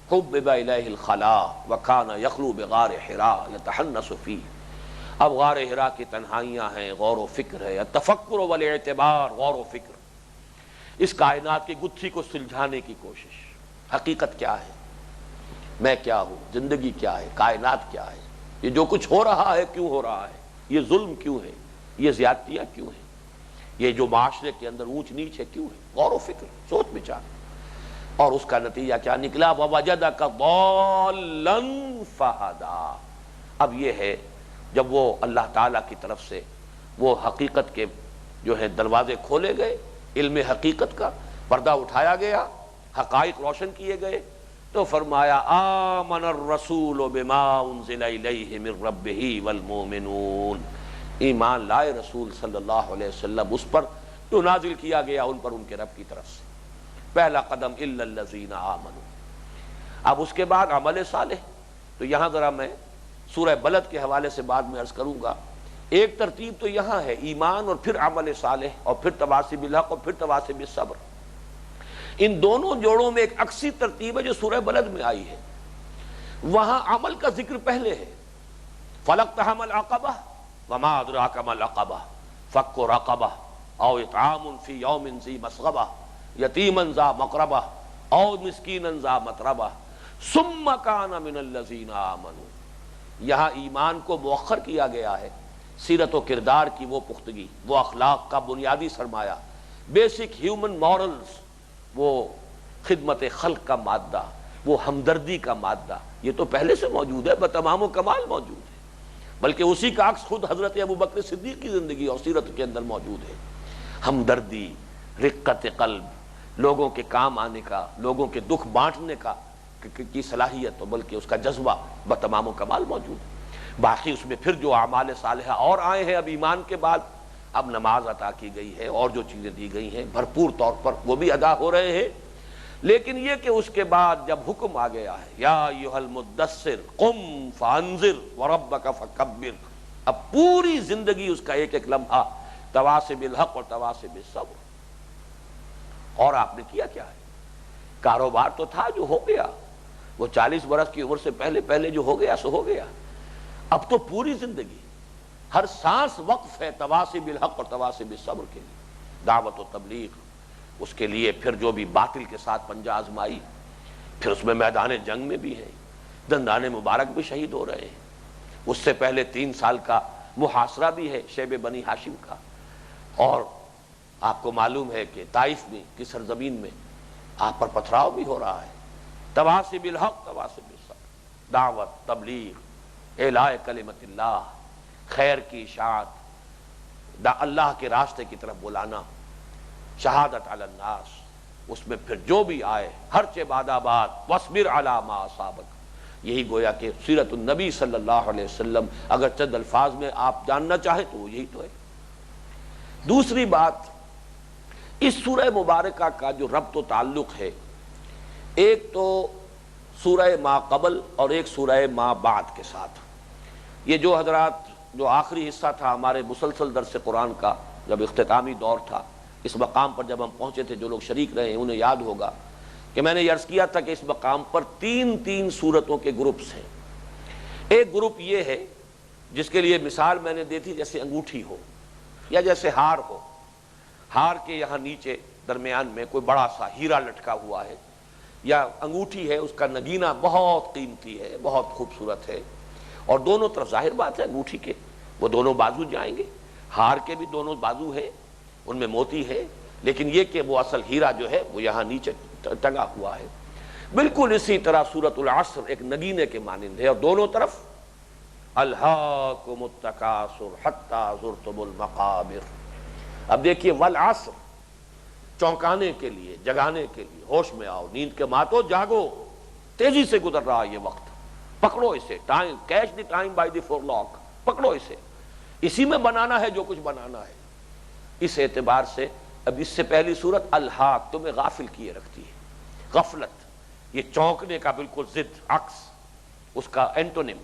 حبب الیہ الخلاء وکان یخلو بغار حراء یتحنس فیہ، اب غار حراء کی تنہائیاں ہیں، غور و فکر ہے، التفکر والاعتبار، غور و فکر، اس کائنات کی گتھی کو سلجھانے کی کوشش۔ حقیقت کیا ہے، میں کیا ہوں، زندگی کیا ہے، کائنات کیا ہے، یہ جو کچھ ہو رہا ہے کیوں ہو رہا ہے، یہ ظلم کیوں ہے، یہ زیادتیاں کیوں ہیں، یہ جو معاشرے کے اندر اونچ نیچ ہے کیوں ہے؟ غور و فکر، سوچ بچار. اور اس کا نتیجہ کیا نکلا؟ وَوَجَدَكَ ضَالًّا فَهَدَىٰ. اب یہ ہے جب وہ اللہ تعالیٰ کی طرف سے وہ حقیقت کے جو ہے دروازے کھولے گئے، علم حقیقت کا پردہ اٹھایا گیا، حقائق روشن کیے گئے، تو فرمایا آمن الرسول بما انزل الیہ من ربہ والمؤمنون. ایمان لائے رسول صلی اللہ علیہ وسلم اس پر جو نازل کیا گیا ان پر ان کے رب کی طرف سے. پہلا قدم الا الذین آمنوا. اب اس کے بعد عمل صالح. تو یہاں ذرا میں سورہ بلد کے حوالے سے بعد میں عرض کروں گا. ایک ترتیب تو یہاں ہے ایمان اور پھر عمل صالح اور پھر تواصی بالحق اور پھر تواصی بالصبر. ان دونوں جوڑوں میں ایک عکسی ترتیب ہے جو سورہ بلد میں آئی ہے. وہاں عمل کا ذکر پہلے ہے. فلقتحم العقبہ وما ادراک ما العقبہ فک رقبہ او اطعام فی یوم ذی مسغبہ یتیما ذا مقربہ او مسکینا ذا متربہ ثم کان من الذین آمنوا. یہاں ایمان کو مؤخر کیا گیا ہے. سیرت و کردار کی وہ پختگی، وہ اخلاق کا بنیادی سرمایہ، بیسک ہیومن مورلز، وہ خدمت خلق کا مادہ، وہ ہمدردی کا مادہ، یہ تو پہلے سے موجود ہے، بتمام و کمال موجود ہے. بلکہ اسی کا عکس خود حضرت ابو بکر صدیق کی زندگی اور سیرت کے اندر موجود ہے. ہمدردی، رقت قلب، لوگوں کے کام آنے کا، لوگوں کے دکھ بانٹنے کا کی صلاحیت، بلکہ اس کا جذبہ بتمام و کمال موجود ہے. باقی اس میں پھر جو اعمال صالحہ اور آئے ہیں اب ایمان کے بعد، اب نماز عطا کی گئی ہے اور جو چیزیں دی گئی ہیں بھرپور طور پر وہ بھی ادا ہو رہے ہیں. لیکن یہ کہ اس کے بعد جب حکم آ گیا ہے یا ایھا المدثر قم فانذر وربک فکبر، اب پوری زندگی اس کا ایک ایک لمحہ تواصی بالحق اور تواصی بالصبر. اور آپ نے کیا کیا ہے؟ کاروبار تو تھا جو ہو گیا، وہ 40 برس کی عمر سے پہلے پہلے جو ہو گیا سو ہو گیا. اب تو پوری زندگی ہر سانس وقف ہے تواصی بالحق اور تواصی بالصبر کے لیے. دعوت و تبلیغ، اس کے لیے پھر جو بھی باطل کے ساتھ پنجہ آزمائی، پھر اس میں میدان جنگ میں بھی ہے، دندان مبارک بھی شہید ہو رہے ہیں. اس سے پہلے 3 سال کا محاصرہ بھی ہے شیب بنی ہاشم کا. اور آپ کو معلوم ہے کہ طائف میں کی سرزمین میں آپ پر پتھراؤ بھی ہو رہا ہے. تواصی بالحق تواصی بالصبر، دعوت، تبلیغ، اعلاء کلمت اللہ، خیر کی اشاعت، اللہ کے راستے کی طرف بلانا، شہادت علی الناس. اس میں پھر جو بھی آئے ہر چہ باد آباد واصبر علی ما اصابک. یہی گویا کہ سیرت النبی صلی اللہ علیہ وسلم اگر چند الفاظ میں آپ جاننا چاہیں تو یہی تو ہے. دوسری بات، اس سورہ مبارکہ کا جو ربط و تعلق ہے، ایک تو سورہ ما قبل اور ایک سورہ ما بعد کے ساتھ. یہ جو حضرات جو آخری حصہ تھا ہمارے مسلسل درس قرآن کا، جب اختتامی دور تھا، اس مقام پر جب ہم پہنچے تھے، جو لوگ شریک رہے ہیں انہیں یاد ہوگا کہ میں نے یہ عرض کیا تھا کہ اس مقام پر 3 سورتوں کے گروپس ہیں. ایک گروپ یہ ہے جس کے لیے مثال میں نے دی تھی جیسے انگوٹھی ہو یا جیسے ہار ہو. ہار کے یہاں نیچے درمیان میں کوئی بڑا سا ہیرا لٹکا ہوا ہے، یا انگوٹھی ہے اس کا نگینہ بہت قیمتی ہے، بہت خوبصورت ہے، اور دونوں طرف ظاہر بات ہے انگوٹھی کے وہ دونوں بازو جائیں گے، ہار کے بھی دونوں بازو ہے، ان میں موتی ہے، لیکن یہ کہ وہ اصل ہیرا جو ہے وہ یہاں نیچے ٹنگا ہوا ہے. بالکل اسی طرح سورۃ العصر ایک نگینے کے مانند ہے، اور دونوں طرف الہاکم التکاثر حتی زرتم المقابر. اب دیکھیے والعصر، چونکانے کے لیے، جگانے کے لیے، ہوش میں آؤ، نیند کے ماتو جاگو، تیزی سے گزر رہا ہے یہ وقت، پکڑو اسے، time, catch the time by the forelock, پکڑو اسے، اسی میں بنانا ہے جو کچھ بنانا ہے. اس اعتبار سے اب اس سے پہلی صورت الحاق تمہیں غافل کیے رکھتی ہے. غفلت، یہ چونکنے کا بالکل ضد، عکس، اس کا اینٹونیم.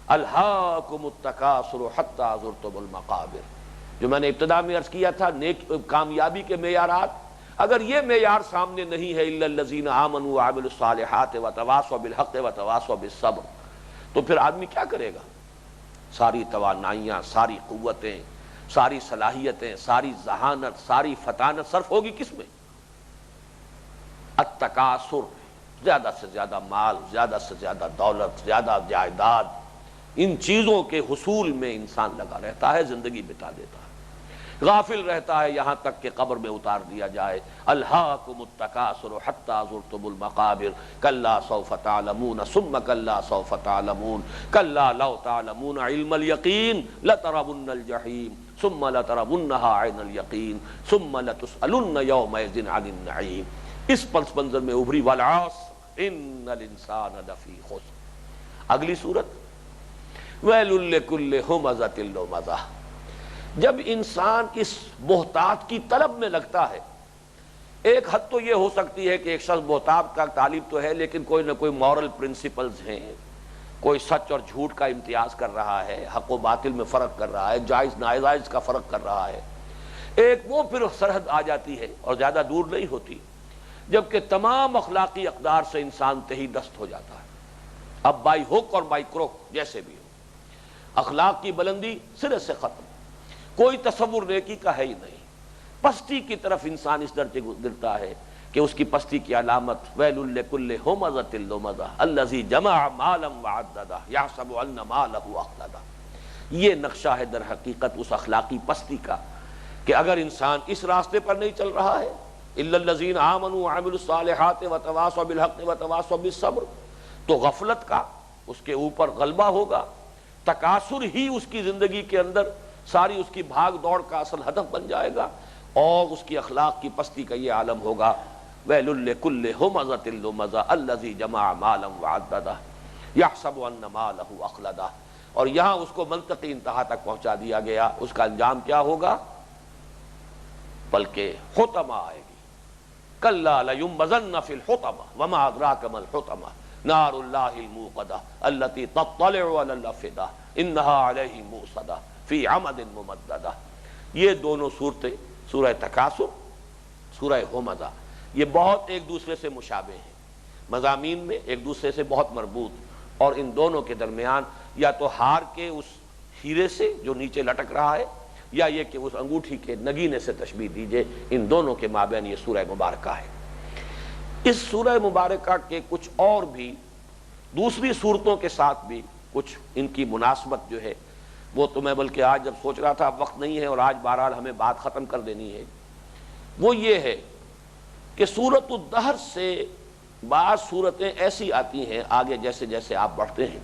الہاکم التکاثر حتی زرتم المقابر، جو میں نے ابتدا میں عرض کیا تھا کامیابی کے معیارات. اگر یہ معیار سامنے نہیں ہے الا الذین آمنوا وعملوا الصالحات وتواصوا بالحق وتواصوا بالصبر، تو پھر آدمی کیا کرے گا؟ ساری توانائیاں، ساری قوتیں، ساری صلاحیتیں، ساری ذہانت، ساری فطانت صرف ہوگی کس میں؟ التکاثر، زیادہ سے زیادہ مال، زیادہ سے زیادہ دولت، زیادہ جائیداد، ان چیزوں کے حصول میں انسان لگا رہتا ہے، زندگی بتا دیتا ہے. غافل رہتا ہے یہاں تک کہ قبر میں اتار دیا جائے۔ الہاکم التکاثر حتی زرتم المقابر کلا سوف تعلمون ثم کلا سوف تعلمون کلا لو تعلمون علم الیقین لترون الجحیم ثم لترونها عین الیقین ثم لتسألن یومئذ عن النعیم۔ اس پس منظر میں ابھری والعصر ان الانسان لفی خسر۔ اگلی صورت ویل لکل ہمزۃ لمزہ۔ جب انسان اس بہتات کی طلب میں لگتا ہے، ایک حد تو یہ ہو سکتی ہے کہ ایک شخص بہتات کا طالب تو ہے لیکن کوئی نہ کوئی مورل پرنسپلز ہیں، کوئی سچ اور جھوٹ کا امتیاز کر رہا ہے، حق و باطل میں فرق کر رہا ہے، جائز ناجائز کا فرق کر رہا ہے۔ ایک وہ پھر سرحد آ جاتی ہے اور زیادہ دور نہیں ہوتی جبکہ تمام اخلاقی اقدار سے انسان تہی دست ہو جاتا ہے، اب بائی ہک اور بائی کروک جیسے بھی ہو، اخلاق کی بلندی سرے سے ختم، کوئی تصور نیکی کا ہے ہی نہیں، پستی کی طرف انسان اس درجے گرتا ہے کہ اس کی پستی کی علامت ویل لکل ہمزۃ لمزہ الذی جمع مالا وعددہ یحسب ان مالہ اخلدہ۔ یہ نقشہ ہے در حقیقت اس اخلاقی پستی کا کہ اگر انسان اس راستے پر نہیں چل رہا ہے الا الذین آمنوا وعملوا الصالحات وتواصوا بالحق وتواصوا بالصبر، تو غفلت کا اس کے اوپر غلبہ ہوگا، تکاثر ہی اس کی زندگی کے اندر ساری اس کی بھاگ دوڑ کا اصل ہدف بن جائے گا، اور اس کی اخلاق کی پستی کا یہ عالم ہوگا ویل لکل ہمزۃ لمزہ الذی جمع مالا وعددہ یحسب ان مالہ اخلدہ۔ اور یہاں اس کو منطقی انتہا تک پہنچا دیا گیا، اس کا انجام کیا ہوگا؟ بلکہ حطمہ آئے گی، کلا لینبذن فی الحطمہ وما ادراک ما الحطمہ نار اللہ الموقدہ التی تطلع علی الافئدہ انہا علیہم موصدہ فی عمد ممددہ۔ یہ دونوں صورتیں سورہ تکاثر، سورہ ہمزہ، یہ بہت ایک دوسرے سے مشابہ ہیں، مضامین میں ایک دوسرے سے بہت مربوط، اور ان دونوں کے درمیان یا تو ہار کے اس ہیرے سے جو نیچے لٹک رہا ہے یا یہ کہ اس انگوٹھی کے نگینے سے تشبیہ دیجئے، ان دونوں کے مابین یہ سورہ مبارکہ ہے۔ اس سورہ مبارکہ کے کچھ اور بھی دوسری صورتوں کے ساتھ بھی کچھ ان کی مناسبت جو ہے وہ تو میں بلکہ آج جب سوچ رہا تھا اب وقت نہیں ہے اور آج بہرحال ہمیں بات ختم کر دینی ہے، وہ یہ ہے کہ سورۃ الدہر سے بعض صورتیں ایسی آتی ہیں آگے جیسے جیسے آپ بڑھتے ہیں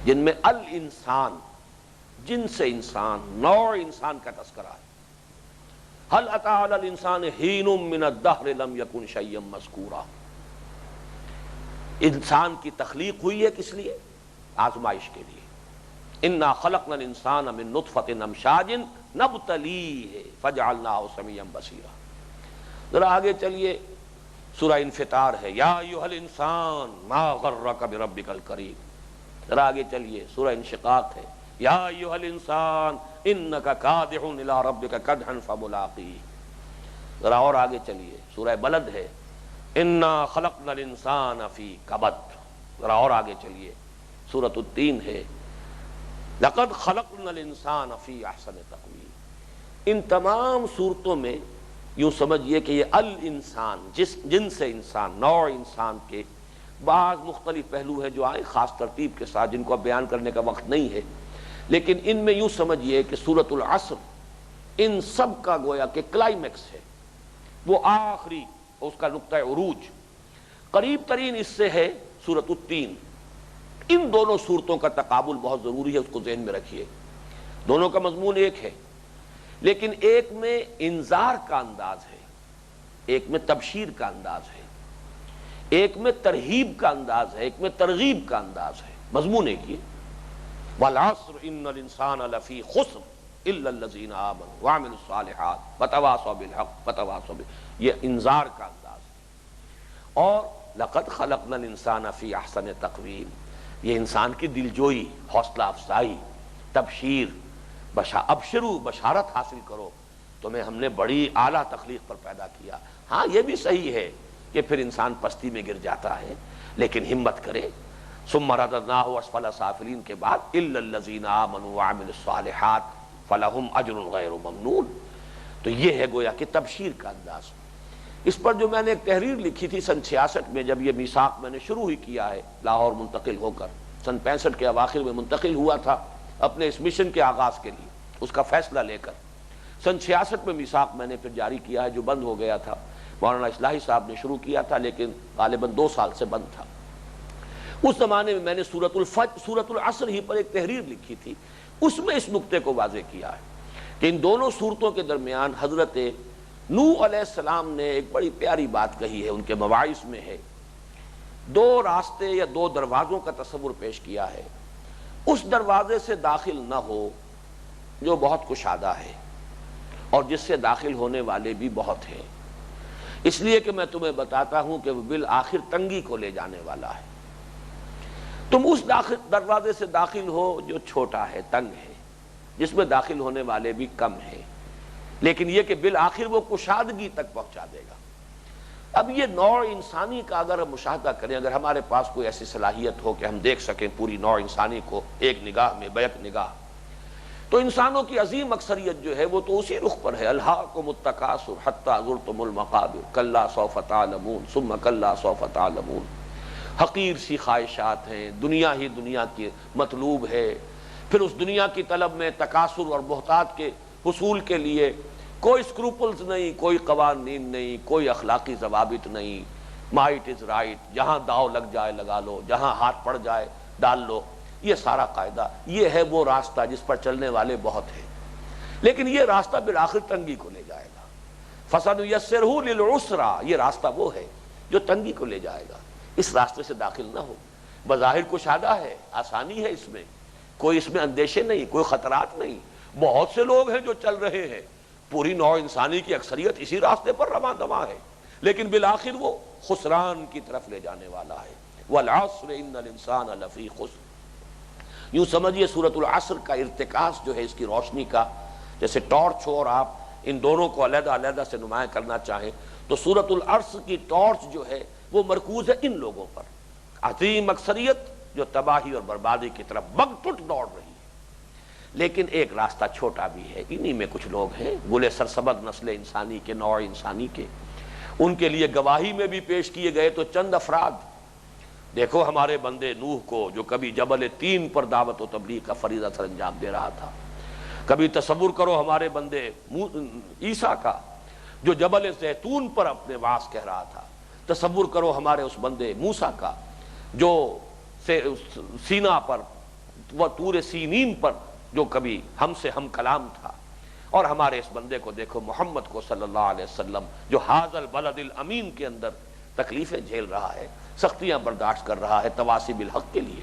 جن میں الانسان، جنس انسان، نوع انسان کا تذکرہ ہے۔ هل اتى على الانسان حين من الدهر لم يكن شيئا مذكورا۔ انسان کی تخلیق ہوئی ہے کس لیے؟ آزمائش کے لیے۔ انا خلقنا الانسان من نطفة امشاج نبتلیہ فجعلناه سمیعا بصیرا۔ ذرا آگے چلیے، سورہ انفطار ہے، یا ایھا الانسان ما غرک بربک الکریم۔ ذرا آگے چلیے، سورہ انشقاق ہے، یا ایھا الانسان انک کادح الی ربک کدحا فملاقیہ۔ ذرا اور آگے چلیے، سورہ بلد ہے، انا خلقنا الانسان فی کبد۔ ذرا اور آگے چلیے، سورۃ التین ہے، لقد خلقنا الانسان فی احسن تقویم۔ ان تمام صورتوں میں یوں سمجھیے کہ یہ الانسان، جن سے انسان، نوع انسان کے بعض مختلف پہلو ہیں جو آئے خاص ترتیب کے ساتھ جن کو اب بیان کرنے کا وقت نہیں ہے، لیکن ان میں یوں سمجھیے کہ سورۃ العصر ان سب کا گویا کہ کلائمیکس ہے، وہ آخری اس کا نقطہ عروج۔ قریب ترین اس سے ہے سورۃ التین۔ ان دونوں صورتوں کا تقابل بہت ضروری ہے، اس کو ذہن میں رکھیے۔ دونوں کا مضمون ایک ہے، لیکن ایک میں انذار کا انداز ہے، ایک میں تبشیر کا انداز ہے، ایک میں ترہیب کا انداز ہے، ایک میں ترغیب کا انداز ہے، مضمون ایک ہی۔ والعصر ان الانسان لفی خسر الا الذین آمنوا وعملوا الصالحات وتواصوا بالحق وتواصوا یہ انذار کا انداز ہے۔ اور لقد خلقنا الانسان فی احسن تقویم، یہ انسان کی دلجوئی، حوصلہ افزائی، تبشیر، ابشرو، بشارت حاصل کرو، تمہیں ہم نے بڑی اعلیٰ تخلیق پر پیدا کیا۔ ہاں یہ بھی صحیح ہے کہ پھر انسان پستی میں گر جاتا ہے، لیکن ہمت کرے۔ ثم رددناہ اسفل سافلین کے بعد الا الذین آمنوا وعملوا الصالحات فلہم اجر غیر ممنون۔ تو یہ ہے گویا کہ تبشیر کا انداز۔ اس پر جو میں نے ایک تحریر لکھی تھی سن 66 میں، جب یہ میثاق میں نے شروع ہی کیا ہے لاہور منتقل ہو کر، سن 65 کے اواخر میں منتقل ہوا تھا اپنے اس مشن کے آغاز کے لیے، اس کا فیصلہ لے کر۔ سن 66 میں میثاق میں نے پھر جاری کیا ہے، جو بند ہو گیا تھا، مولانا اصلاحی صاحب نے شروع کیا تھا لیکن غالباً 2 سال سے بند تھا۔ اس زمانے میں میں نے سورۃ العصر ہی پر ایک تحریر لکھی تھی، اس میں اس نقطے کو واضح کیا ہے کہ ان دونوں صورتوں کے درمیان حضرت نوح علیہ السلام نے ایک بڑی پیاری بات کہی ہے، ان کے مواعظ میں ہے، 2 راستے یا 2 دروازوں کا تصور پیش کیا ہے۔ اس دروازے سے داخل نہ ہو جو بہت کشادہ ہے، اور جس سے داخل ہونے والے بھی بہت ہیں، اس لیے کہ میں تمہیں بتاتا ہوں کہ وہ بالآخر تنگی کو لے جانے والا ہے۔ تم اس دروازے سے داخل ہو جو چھوٹا ہے، تنگ ہے، جس میں داخل ہونے والے بھی کم ہیں، لیکن یہ کہ بالآخر وہ کشادگی تک پہنچا دے گا۔ اب یہ نوع انسانی کا اگر ہم مشاہدہ کریں، اگر ہمارے پاس کوئی ایسی صلاحیت ہو کہ ہم دیکھ سکیں پوری نوع انسانی کو ایک نگاہ میں، بیک نگاہ، تو انسانوں کی عظیم اکثریت جو ہے وہ تو اسی رخ پر ہے، الہاکم التکاثر حتی زرتم المقابر کلا سوف تعلمون ثم کلا سوف تعلمون۔ حقیر سی خواہشات ہیں، دنیا ہی دنیا کی مطلوب ہے، پھر اس دنیا کی طلب میں تکاثر اور بہتات کے حصول کے لیے کوئی اسکروپلز نہیں، کوئی قوانین نہیں، کوئی اخلاقی ضوابط نہیں، مائٹ از رائٹ، جہاں داؤ لگ جائے لگا لو، جہاں ہاتھ پڑ جائے ڈال لو، یہ سارا قاعدہ، یہ ہے وہ راستہ جس پر چلنے والے بہت ہیں، لیکن یہ راستہ بالآخر تنگی کو لے جائے گا۔ فَسَنُيَسِّرُهُ لِلْعُسْرَىٰ، یہ راستہ وہ ہے جو تنگی کو لے جائے گا۔ اس راستے سے داخل نہ ہو، بظاہر کشادہ ہے، آسانی ہے، اس میں کوئی اس میں اندیشے نہیں، کوئی خطرات نہیں، بہت سے لوگ ہیں جو چل رہے ہیں، پوری نوع انسانی کی اکثریت اسی راستے پر رواں دواں ہے، لیکن بالآخر وہ خسران کی طرف لے جانے والا ہے۔ وَالْعَصْرِ إِنَّ الْإِنسَانَ لَفِي خُسْرٍ، یوں سمجھیے سورۃ العصر کا ارتکاز جو ہے اس کی روشنی کا، جیسے ٹارچ ہو اور آپ ان دونوں کو علیحدہ علیحدہ سے نمایاں کرنا چاہیں تو سورۃ العصر کی ٹارچ جو ہے وہ مرکوز ہے ان لوگوں پر، عظیم اکثریت جو تباہی اور بربادی کی طرف بغتٹ دوڑ رہی ہے، لیکن ایک راستہ چھوٹا بھی ہے، انہی میں کچھ لوگ ہیں گلے سرسبد نسل انسانی کے، نوع انسانی کے، ان کے لیے گواہی میں بھی پیش کیے گئے تو چند افراد، دیکھو ہمارے بندے نوح کو جو کبھی جبل تین پر دعوت و تبلیغ کا فریضہ سر انجام دے رہا تھا، کبھی تصور کرو ہمارے بندے عیسیٰ کا جو جبل زیتون پر اپنے واس کہہ رہا تھا، تصور کرو ہمارے اس بندے موسیٰ کا جو سینا پر و طور سینین پر جو کبھی ہم سے ہم کلام تھا، اور ہمارے اس بندے کو دیکھو محمد کو صلی اللہ علیہ وسلم جو حاذا البلد الامین کے اندر تکلیفیں جھیل رہا ہے، سختیاں برداشت کر رہا ہے تواصی بالحق کے لیے،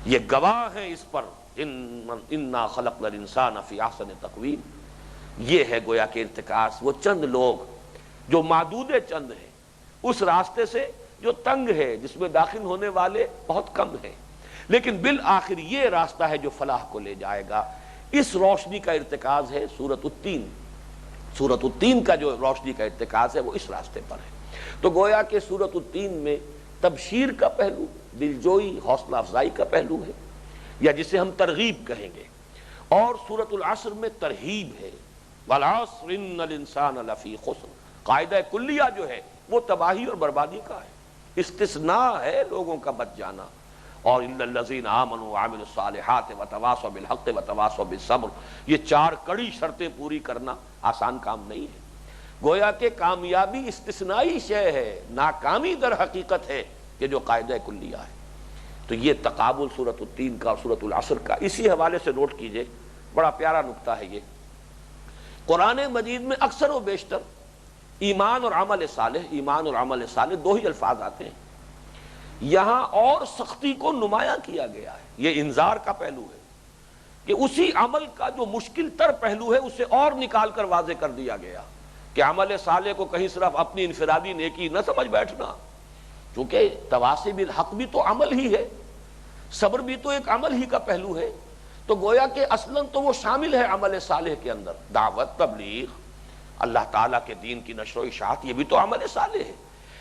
یہ گواہ ہیں اس پر، انا خلقنا الانسان فی احسن تقویم۔ یہ ہے گویا کہ ارتکاز، وہ چند لوگ جو معدود چند ہیں اس راستے سے جو تنگ ہے، جس میں داخل ہونے والے بہت کم ہیں، لیکن بالآخر یہ راستہ ہے جو فلاح کو لے جائے گا۔ اس روشنی کا ارتکاز ہے سورۃ التین، سورۃ التین کا جو روشنی کا ارتکاز ہے وہ اس راستے پر ہے۔ تو گویا کہ سورۃ التین میں تبشیر کا پہلو، دلجوئی حوصلہ افزائی کا پہلو ہے، یا جسے ہم ترغیب کہیں گے، اور سورۃ العصر میں ترہیب ہے، وَالْعَصْرِ إِنَّ الْإِنسَانَ لَفِي خُسْرٍ۔ قاعدہ کلیہ جو ہے وہ تباہی اور بربادی کا ہے، استثناء ہے لوگوں کا بچ جانا، اور إِلَّا الَّذِينَ آمَنُوا وَعَمِلُوا الصَّالِحَاتِ وَتَوَاصَوْا بِالْحَقِّ وَتَوَاصَوْا بِالصَّبْرِ، یہ 4 کڑی شرطیں پوری کرنا آسان کام نہیں ہے۔ گویا کہ کامیابی استثنائی شے ہے، ناکامی در حقیقت ہے کہ جو قاعدہ کلیہ ہے۔ تو یہ تقابل سورۃ التین کا اور سورۃ العصر کا، اسی حوالے سے نوٹ کیجئے، بڑا پیارا نکتہ ہے یہ، قرآن مجید میں اکثر و بیشتر ایمان اور عمل صالح، ایمان اور عمل صالح 2 ہی الفاظ آتے ہیں، یہاں اور سختی کو نمایاں کیا گیا ہے، یہ انذار کا پہلو ہے کہ اسی عمل کا جو مشکل تر پہلو ہے اسے اور نکال کر واضح کر دیا گیا کہ عمل صالح کو کہیں صرف اپنی انفرادی نیکی نہ سمجھ بیٹھنا، چونکہ تواصی بالحق بھی تو عمل ہی ہے، صبر بھی تو ایک عمل ہی کا پہلو ہے، تو گویا کہ اصلاً تو وہ شامل ہے عمل صالح کے اندر، دعوت، تبلیغ، اللہ تعالیٰ کے دین کی نشر و اشاعت، یہ بھی تو عمل صالح ہے،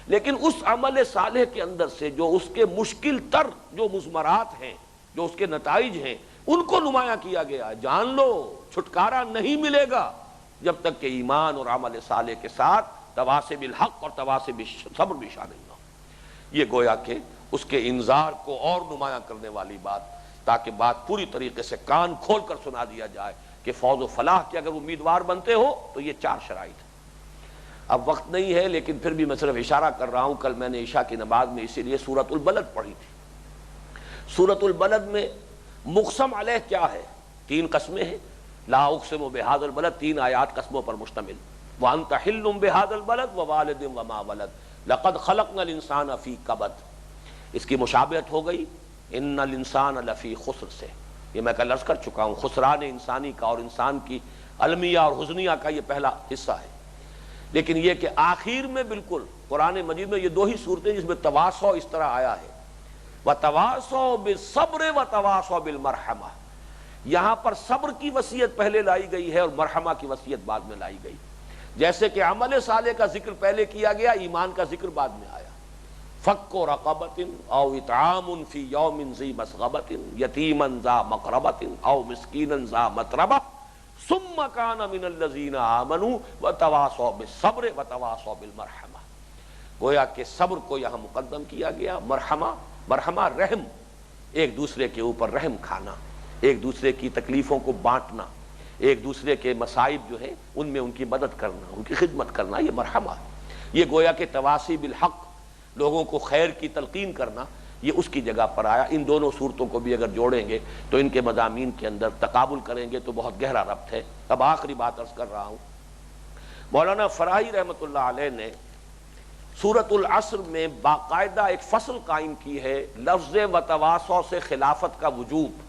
لیکن اس عمل صالح کے اندر سے جو اس کے مشکل تر جو مضمرات ہیں، جو اس کے نتائج ہیں، ان کو نمایاں کیا گیا۔ جان لو چھٹکارا نہیں ملے گا جب تک کہ ایمان اور عمل صالح کے ساتھ تواصی بالحق اور تواصی بالصبر بھی شامل نہ ہو۔ یہ گویا کہ اس کے انذار کو اور نمایاں کرنے والی بات، تاکہ بات پوری طریقے سے کان کھول کر سنا دیا جائے کہ کہ فوز و فلاح کے اگر امیدوار بنتے ہو تو یہ 4 شرائط ہیں۔ اب وقت نہیں ہے لیکن پھر بھی میں صرف اشارہ کر رہا ہوں، کل میں نے عشاء کی نماز میں اسی لیے سورۃ البلد پڑھی تھی۔ سورۃ البلد میں مقسم علیہ کیا ہے؟ 3 قسمیں ہیں، لا اقسم بہذا البلد، 3 آیات قسموں پر مشتمل، وانت حل بہذا البلد ووالد وما ولد لقد خلقنا الانسان فی کبد۔ اس کی مشابہت ہو گئی ان الانسان لفی خسر سے، یہ میں کل عرض کر چکا ہوں، خسران انسانی کا اور انسان کی المیہ اور حزنیہ کا یہ پہلا حصہ ہے۔ لیکن یہ کہ آخر میں بالکل قرآن مجید میں یہ 2 ہی صورتیں جس میں تواصو اس طرح آیا ہے، وَتَوَاصَوْا بِالصَّبْرِ وَتَوَاصَوْا بِالْمَرْحَمَةِ، یہاں پر صبر کی وصیت پہلے لائی گئی ہے اور مرحمہ کی وصیت بعد میں لائی گئی، جیسے کہ عمل صالح کا ذکر پہلے کیا گیا، ایمان کا ذکر بعد میں آیا۔ فَكُّ رَقَبَةٍ أَوْ إِطْعَامٌ فِي يَوْمٍ ذِي مَسْغَبَةٍ يَتِيمًا ذَا مَقْرَبَةٍ أَوْ مِسْكِينًا ذَا مَتْرَبَةٍ ثُمَّ كَانَ مِنَ الَّذِينَ آمَنُوا وَتَوَاصَوْا بِالصَّبْرِ وَتَوَاصَوْا بِالْمَرْحَمَةِ، گویا کہ صبر کو یہاں مقدم کیا گیا، مرحمہ رحم، ایک دوسرے کے اوپر رحم کھانا، ایک دوسرے کی تکلیفوں کو بانٹنا، ایک دوسرے کے مصائب جو ہیں ان میں ان کی مدد کرنا، ان کی خدمت کرنا، یہ مرحمہ ہے۔ یہ گویا کہ تواصی بالحق، لوگوں کو خیر کی تلقین کرنا، یہ اس کی جگہ پر آیا۔ ان دونوں صورتوں کو بھی اگر جوڑیں گے تو ان کے مضامین کے اندر تقابل کریں گے تو بہت گہرا ربط ہے۔ اب آخری بات عرض کر رہا ہوں، مولانا فراہی رحمۃ اللہ علیہ نے سورۃ العصر میں باقاعدہ ایک فصل قائم کی ہے لفظ وتواصوا سے خلافت کا وجوب۔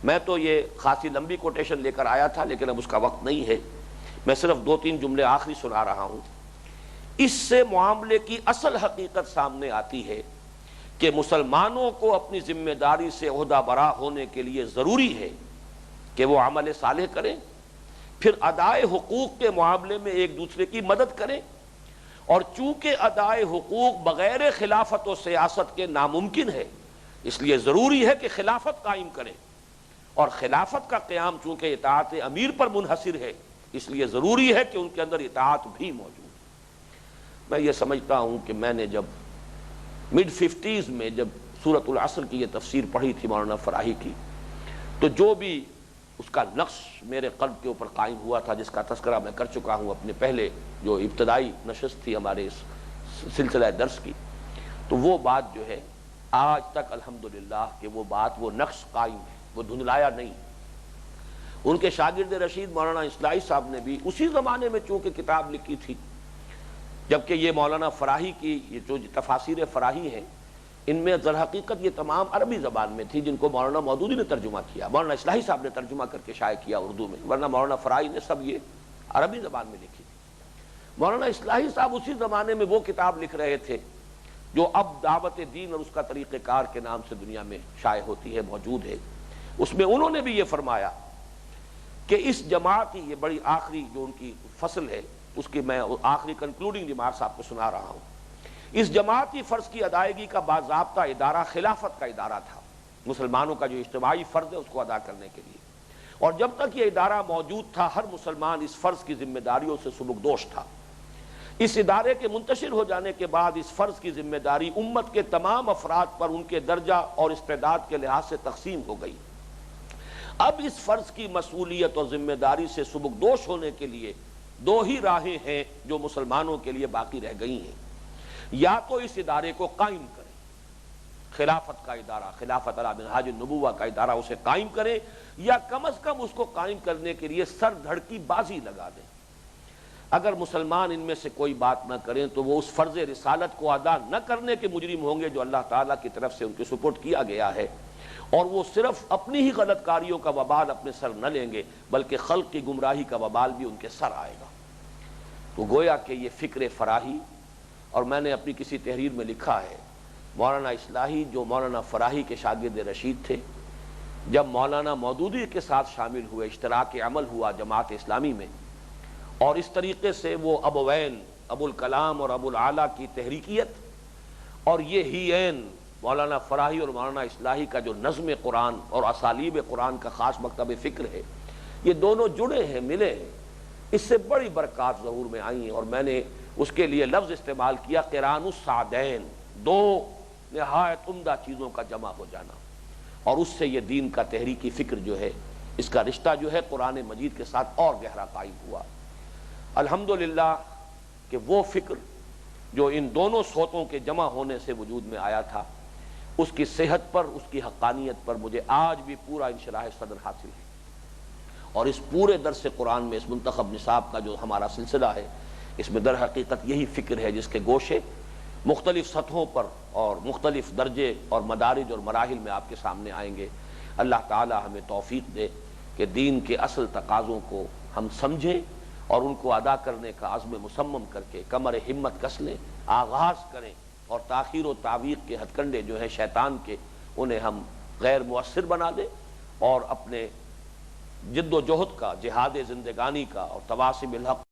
میں تو یہ خاصی لمبی کوٹیشن لے کر آیا تھا لیکن اب اس کا وقت نہیں ہے، میں صرف 2-3 جملے آخری سنا رہا ہوں۔ اس سے معاملے کی اصل حقیقت سامنے آتی ہے کہ مسلمانوں کو اپنی ذمہ داری سے عہدہ برا ہونے کے لیے ضروری ہے کہ وہ عمل صالح کریں، پھر ادائے حقوق کے معاملے میں ایک دوسرے کی مدد کریں، اور چونکہ ادائے حقوق بغیر خلافت و سیاست کے ناممکن ہے، اس لیے ضروری ہے کہ خلافت قائم کریں، اور خلافت کا قیام چونکہ اطاعت امیر پر منحصر ہے، اس لیے ضروری ہے کہ ان کے اندر اطاعت بھی موجود ہے۔ میں یہ سمجھتا ہوں کہ میں نے جب مڈ 50s میں جب سورۃ العصر کی یہ تفسیر پڑھی تھی مولانا فراہی کی، تو جو بھی اس کا نقش میرے قلب کے اوپر قائم ہوا تھا، جس کا تذکرہ میں کر چکا ہوں اپنے پہلے جو ابتدائی نشست تھی ہمارے اس سلسلہ درس کی، تو وہ بات جو ہے آج تک الحمدللہ کہ وہ بات، وہ نقش قائم ہے، وہ دھندلایا نہیں۔ ان کے شاگرد رشید مولانا اصلاحی صاحب نے بھی اسی زمانے میں چونکہ کتاب لکھی تھی، جبکہ یہ مولانا فراہی کی یہ جو تفاسیر فراہی ہیں ان میں در حقیقت یہ تمام عربی زبان میں تھی، جن کو مولانا مودودی نے ترجمہ کیا، مولانا اصلاحی صاحب نے ترجمہ کر کے شائع کیا اردو میں، ورنہ مولانا فراہی نے سب یہ عربی زبان میں لکھی تھی۔ مولانا اصلاحی صاحب اسی زمانے میں وہ کتاب لکھ رہے تھے جو اب دعوت دین اور اس کا طریقہ کار کے نام سے دنیا میں شائع ہوتی ہے، موجود ہے۔ اس میں انہوں نے بھی یہ فرمایا کہ اس جماعت کی یہ بڑی آخری جو ان کی فصل ہے، اس کی میں آخری کنکلوڈنگ ریمارکس آپ کو سنا رہا ہوں۔ اس جماعتی فرض کی ادائیگی کا باضابطہ ادارہ خلافت کا ادارہ تھا، مسلمانوں کا جو اجتماعی فرض ہے اس کو ادا کرنے کے لیے، اور جب تک یہ ادارہ موجود تھا ہر مسلمان اس فرض کی ذمہ داریوں سے سبکدوش تھا۔ اس ادارے کے منتشر ہو جانے کے بعد اس فرض کی ذمہ داری امت کے تمام افراد پر ان کے درجہ اور استعداد کے لحاظ سے تقسیم ہو گئی۔ اب اس فرض کی مسئولیت اور ذمہ داری سے سبکدوش ہونے کے لیے 2 ہی راہیں ہیں جو مسلمانوں کے لیے باقی رہ گئی ہیں، یا تو اس ادارے کو قائم کریں، خلافت کا ادارہ، خلافت علی منہاج النبوہ کا ادارہ اسے قائم کریں، یا کم از کم اس کو قائم کرنے کے لیے سر دھڑ کی بازی لگا دیں۔ اگر مسلمان ان میں سے کوئی بات نہ کریں تو وہ اس فرض رسالت کو ادا نہ کرنے کے مجرم ہوں گے جو اللہ تعالیٰ کی طرف سے ان کے سپرد کیا گیا ہے، اور وہ صرف اپنی ہی غلط کاریوں کا وبال اپنے سر نہ لیں گے بلکہ خلق کی گمراہی کا وبال بھی ان کے سر آئے گا۔ تو گویا کہ یہ فکر فراہی، اور میں نے اپنی کسی تحریر میں لکھا ہے مولانا اصلاحی جو مولانا فراہی کے شاگرد رشید تھے، جب مولانا مودودی کے ساتھ شامل ہوئے، اشتراک عمل ہوا جماعت اسلامی میں، اور اس طریقے سے وہ ابوین ابو الکلام اور ابو العالیٰ کی تحریکیت اور یہ ہی عین مولانا فراہی اور مولانا اصلاحی کا جو نظم قرآن اور اسالیب قرآن کا خاص مکتب فکر ہے، یہ دونوں جڑے ہیں، ملے ہیں، اس سے بڑی برکات ظہور میں آئی ہیں، اور میں نے اس کے لیے لفظ استعمال کیا قران السعدین، 2 نہایت عمدہ چیزوں کا جمع ہو جانا، اور اس سے یہ دین کا تحریکی فکر جو ہے اس کا رشتہ جو ہے قرآن مجید کے ساتھ اور گہرا قائم ہوا۔ الحمدللہ کہ وہ فکر جو ان دونوں صوتوں کے جمع ہونے سے وجود میں آیا تھا، اس کی صحت پر، اس کی حقانیت پر مجھے آج بھی پورا انشراح صدر حاصل ہے۔ اور اس پورے درس قرآن میں، اس منتخب نصاب کا جو ہمارا سلسلہ ہے، اس میں در حقیقت یہی فکر ہے جس کے گوشے مختلف سطحوں پر اور مختلف درجے اور مدارج اور مراحل میں آپ کے سامنے آئیں گے۔ اللہ تعالی ہمیں توفیق دے کہ دین کے اصل تقاضوں کو ہم سمجھیں اور ان کو ادا کرنے کا عزم مصمم کر کے کمر ہمت کس لیں، آغاز کریں، اور تاخیر و تعویق کے ہتھ کنڈے جو ہیں شیطان کے، انہیں ہم غیر مؤثر بنا دیں، اور اپنے جد و جہد کا، جہاد زندگانی کا اور تواصم الحق